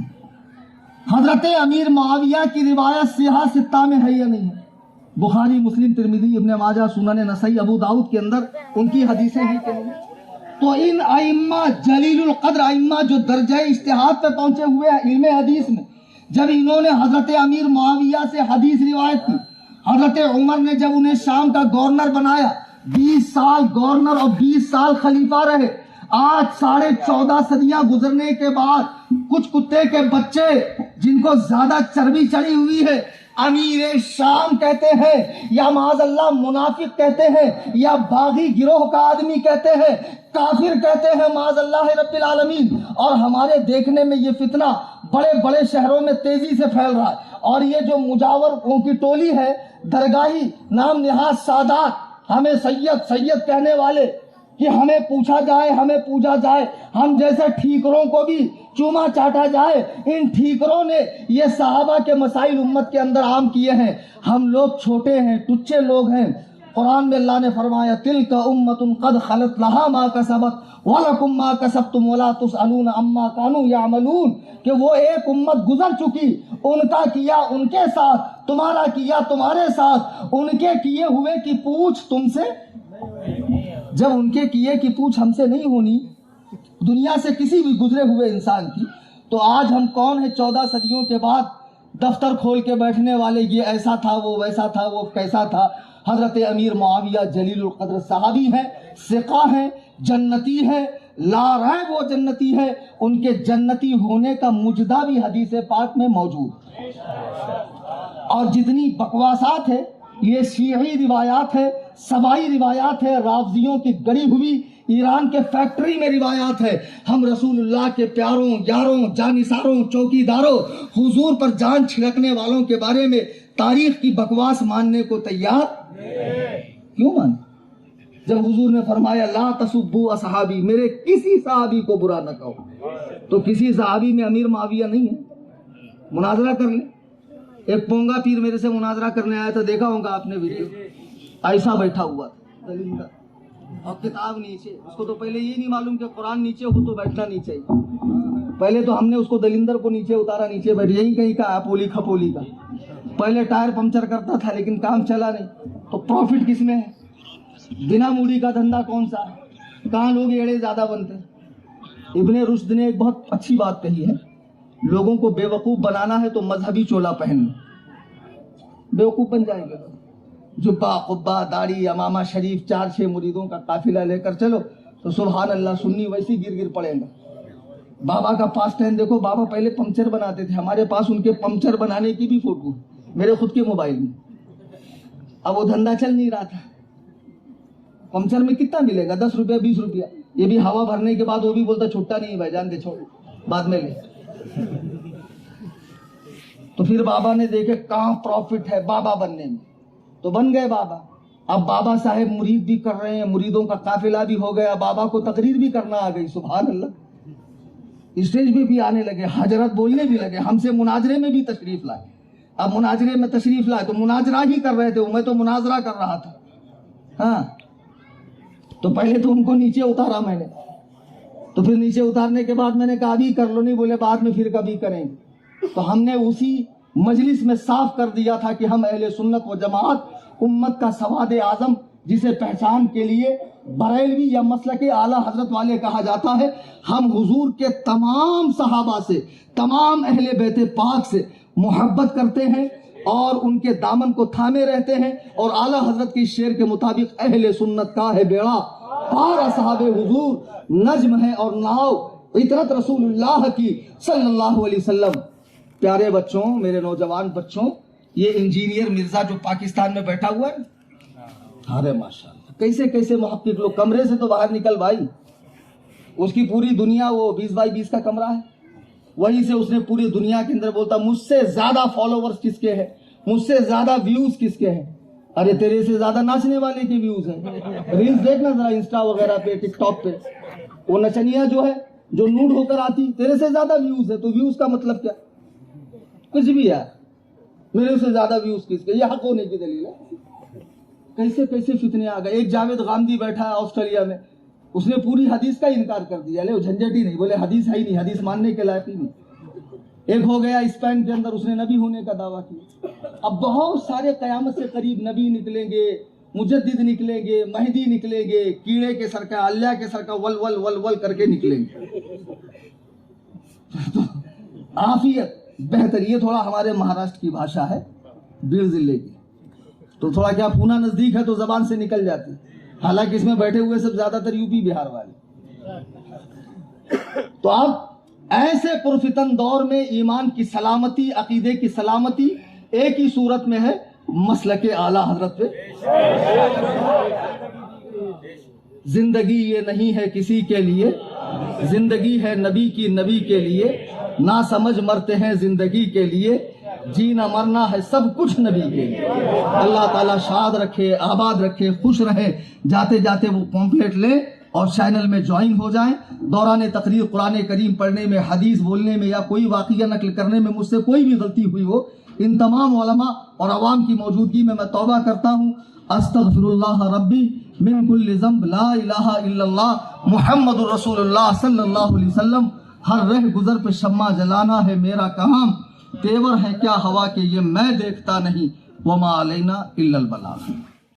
حضرت امیر معاویہ کی روایت صحیح ستہ میں ہے یا نہیں ہے؟ بخاری، مسلم، ترمذی، ابن ماجہ، سنن نسائی، ابو داؤد کے اندر ان کی حدیثیں ہیں کہ نہیں؟ تو ان ائمہ جلیل القدر ائمہ جو درجہ اجتہاد پہ پہنچے ہوئے ہیں علم حدیث میں، جب انہوں نے حضرت امیر معاویہ سے حدیث روایت کی، حضرت عمر نے جب انہیں شام کا گورنر بنایا، 20 سال گورنر اور 20 سال خلیفہ رہے، آج 14.5 صدیاں گزرنے کے بعد کچھ کتے کے بچے جن کو زیادہ چربی چڑھی ہوئی ہے امیر شام کہتے ہیں، یا معاذ اللہ منافق کہتے ہیں، یا باغی گروہ کا آدمی کہتے ہیں، کافر کہتے ہیں، معاذ اللہ رب العالمین۔ اور ہمارے دیکھنے میں یہ فتنہ بڑے بڑے شہروں میں تیزی سے پھیل رہا ہے، اور یہ جو مجاوروں کی ٹولی ہے، درگاہی نام نہاد سادات، ہمیں سید سید کہنے والے، کہ ہمیں پوچھا جائے، ہمیں پوجا جائے، ہم جیسے ٹھیکروں کو بھی چوما چاٹا جائے، ان ٹھیکروں نے یہ صحابہ کے مسائل امت کے اندر عام کیے ہیں۔ ہم لوگ چھوٹے ہیں، ٹچے لوگ ہیں۔ قرآن میں اللہ نے فرمایا، تلک امۃ قد خلت لہا ما کسبت ولکم ما کسبتم ولا تسألون عما کانوا یعملون، کہ وہ ایک امت گزر چکی، ان کا کیا ان کے ساتھ، تمہارا کیا تمہارے ساتھ، ان کے کیے ہوئے کی پوچھ تم سے، جب ان کے کیے کی پوچھ ہم سے نہیں ہونی دنیا سے کسی بھی گزرے ہوئے انسان کی، تو آج ہم کون ہیں 14 صدیوں کے بعد دفتر کھول کے بیٹھنے والے، یہ ایسا تھا، وہ ویسا تھا، وہ کیسا تھا۔ حضرت امیر معاویہ جلیل القدر صحابی ہیں، ثقہ ہیں، جنتی ہیں، لا ریب وہ جنتی ہے، ان کے جنتی ہونے کا مجدہ بھی حدیث پاک میں موجود۔ اور جتنی بکواسات ہے، یہ شیعی روایات ہے، سبائی روایات ہے، رافضیوں کی گڑی ہوئی ایران کے فیکٹری میں روایات ہے۔ ہم رسول اللہ کے پیاروں، یاروں، جانثاروں، چوکیداروں، حضور پر جان چھڑکنے والوں کے بارے میں تاریخ کی بکواس ماننے کو تیار کیوں مان؟ جب حضور نے فرمایا لا تسبوا اصحابی، میرے کسی صحابی کو برا نہ کہو، تو کسی صحابی میں امیر معاویہ نہیں ہے؟ مناظرہ کر لیں۔ ایک پونگا پیر میرے سے مناظرہ کرنے آیا تھا، دیکھا ہوگا آپ نے ویڈیو، ایسا بیٹھا ہوا تھا دلیندر، اور کتاب نیچے، اس کو تو پہلے یہ نہیں معلوم کہ قرآن نیچے ہو تو بیٹھنا نہیں چاہیے۔ پہلے تو ہم نے اس کو دلیندر کو نیچے اتارا، نیچے بیٹھ، یہی کہیں کا اپولی کھپولی کا، پہلے ٹائر پنچر کرتا تھا لیکن کام چلا نہیں، تو پروفٹ کس میں ہے؟ بنا موڑی کا دھندا کون سا ہے؟ کہاں لوگ ایڑے زیادہ بنتے ہیں۔ ابن رشد نے ایک بہت اچھی بات کہی ہے، لوگوں کو بے وقوف بنانا ہے تو مذہبی چولا پہن لو، بے وقوف بن جائیں گے۔ جبہ قبہ داڑھی امامہ شریف 4-6 مریدوں کا قافلہ لے کر چلو تو سبحان اللہ سنی ویسی گر گر پڑیں گا۔ بابا کا پاس ٹائم دیکھو، بابا پہلے پنکچر بناتے تھے، ہمارے پاس ان کے پنکچر بنانے کی بھی فوٹو میرے خود کے موبائل میں۔ اب وہ دھندا چل نہیں رہا تھا، پنکچر میں کتنا ملے گا؟ 10 روپیہ 20 روپیہ، یہ بھی ہوا بھرنے کے بعد وہ بھی بولتا چھوٹا نہیں بھائی جان دے چھوڑ بعد میں لے۔ تو پھر بابا نے دیکھے کہاں پروفٹ ہے بابا بننے میں، تو بن گئے بابا۔ اب بابا صاحب مرید بھی کر رہے ہیں، مریدوں کا قافلہ بھی ہو گیا، بابا کو تقریر بھی کرنا آ گئی، سبحان اللہ، اسٹیج پہ بھی آنے لگے، حضرت بولنے بھی لگے، ہم سے مناظرے میں بھی تشریف لائے۔ اب مناظرے میں تشریف لائے تو مناظرہ ہی کر رہے تھے، میں تو مناظرہ کر رہا تھا۔ ہاں، تو پہلے تو ان کو نیچے اتارا میں نے، تو پھر نیچے اتارنے کے بعد میں نے کہا ابھی کر لو، نہیں بولے بعد میں پھر کبھی کریں گے۔ تو ہم نے اسی مجلس میں صاف کر دیا تھا کہ ہم اہل سنت و جماعت امت کا سواد اعظم، جسے پہچان کے لیے بریلوی یا مسلک اعلیٰ حضرت والے کہا جاتا ہے، ہم حضور کے تمام صحابہ سے، تمام اہل بیت پاک سے محبت کرتے ہیں اور ان کے دامن کو تھامے رہتے ہیں، اور اعلیٰ حضرت کی شعر کے مطابق اہل سنت کا ہے بیڑا پار اصحاب حضور، نجم ہے اور ناؤ عطرت رسول اللہ کی صلی اللہ علیہ وسلم۔ پیارے بچوں، میرے نوجوان بچوں، یہ انجینئر مرزا جو پاکستان میں بیٹھا ہوا ہے، ارے ماشاءاللہ کیسے کیسے محقق لوگ، کمرے سے تو باہر نکل بھائی، اس کی پوری دنیا وہ 20x20 کا کمرہ ہے، وہیں سے اس نے پوری دنیا کے اندر بولتا مجھ سے زیادہ فالوورز کس کے ہیں، مجھ سے زیادہ ویوز کس کے ہیں؟ ارے تیرے سے زیادہ ناچنے والے کے ویوز ہیں، ریلز دیکھنا ذرا انسٹا وغیرہ پہ، ٹک ٹاک پہ، وہ نچنیا جو ہے جو نوڈ ہو کر آتی، تیرے سے زیادہ ویوز ہے، تو ویوز کا مطلب کیا؟ کچھ بھی ہے، میرے سے زیادہ ویوز کس کے؟ یہ حق ہونے کی دلیل ہے۔ کیسے کیسے فتنے آ گئے۔ ایک جاوید غامدی بیٹھا ہے آسٹریلیا میں، اس نے پوری حدیث کا انکار کر دیا، لے وہ جھنجٹ ہی نہیں، بولے حدیث ہے ہی نہیں، حدیث ماننے کے لائق ہی نہیں۔ ایک ہو گیا اسپین کے اندر، اس نے نبی ہونے کا دعویٰ کیا۔ اب بہت سارے قیامت سے قریب نبی نکلیں گے، مجدد نکلیں گے، مہدی نکلیں گے، کیڑے کے سر کا اللہ کے سر کا ول ول ول ول کر کے نکلیں گے۔ عافیت بہتر، یہ تھوڑا ہمارے مہاراشٹر کی بھاشا ہے، بیر ضلع کی، تو تھوڑا کیا پونا نزدیک ہے تو زبان سے نکل جاتی، حالانکہ اس میں بیٹھے ہوئے سب زیادہ تر یو پی بہار والے۔ تو اب ایسے پرفتن دور میں ایمان کی سلامتی، عقیدے کی سلامتی ایک ہی صورت میں ہے، مسلک اعلیٰ حضرت پہ۔ زندگی یہ نہیں ہے کسی کے لیے، زندگی ہے نبی کی، نبی کے لیے، نہ سمجھ مرتے ہیں زندگی کے لیے، جینا مرنا ہے سب کچھ نبی کے لیے۔ اللہ تعالیٰ شاد رکھے، آباد رکھے، خوش رہے۔ جاتے جاتے وہ پمفلیٹ لیں اور چینل میں جوائن ہو جائیں۔ دوران تقریر قرآن کریم پڑھنے میں، حدیث بولنے میں یا کوئی واقعہ نقل کرنے میں مجھ سے کوئی بھی غلطی ہوئی ہو، ان تمام علماء اور عوام کی موجودگی میں میں توبہ کرتا ہوں۔ استغفر اللہ ربی من کل ذنب، لا الہ الا اللہ محمد الرسول اللہ صلی اللہ علیہ وسلم۔ ہر رہ گزر پہ شمع جلانا ہے میرا کام، تیور ہے کیا ہوا کہ یہ میں دیکھتا نہیں، وما علینا الا البلاغ۔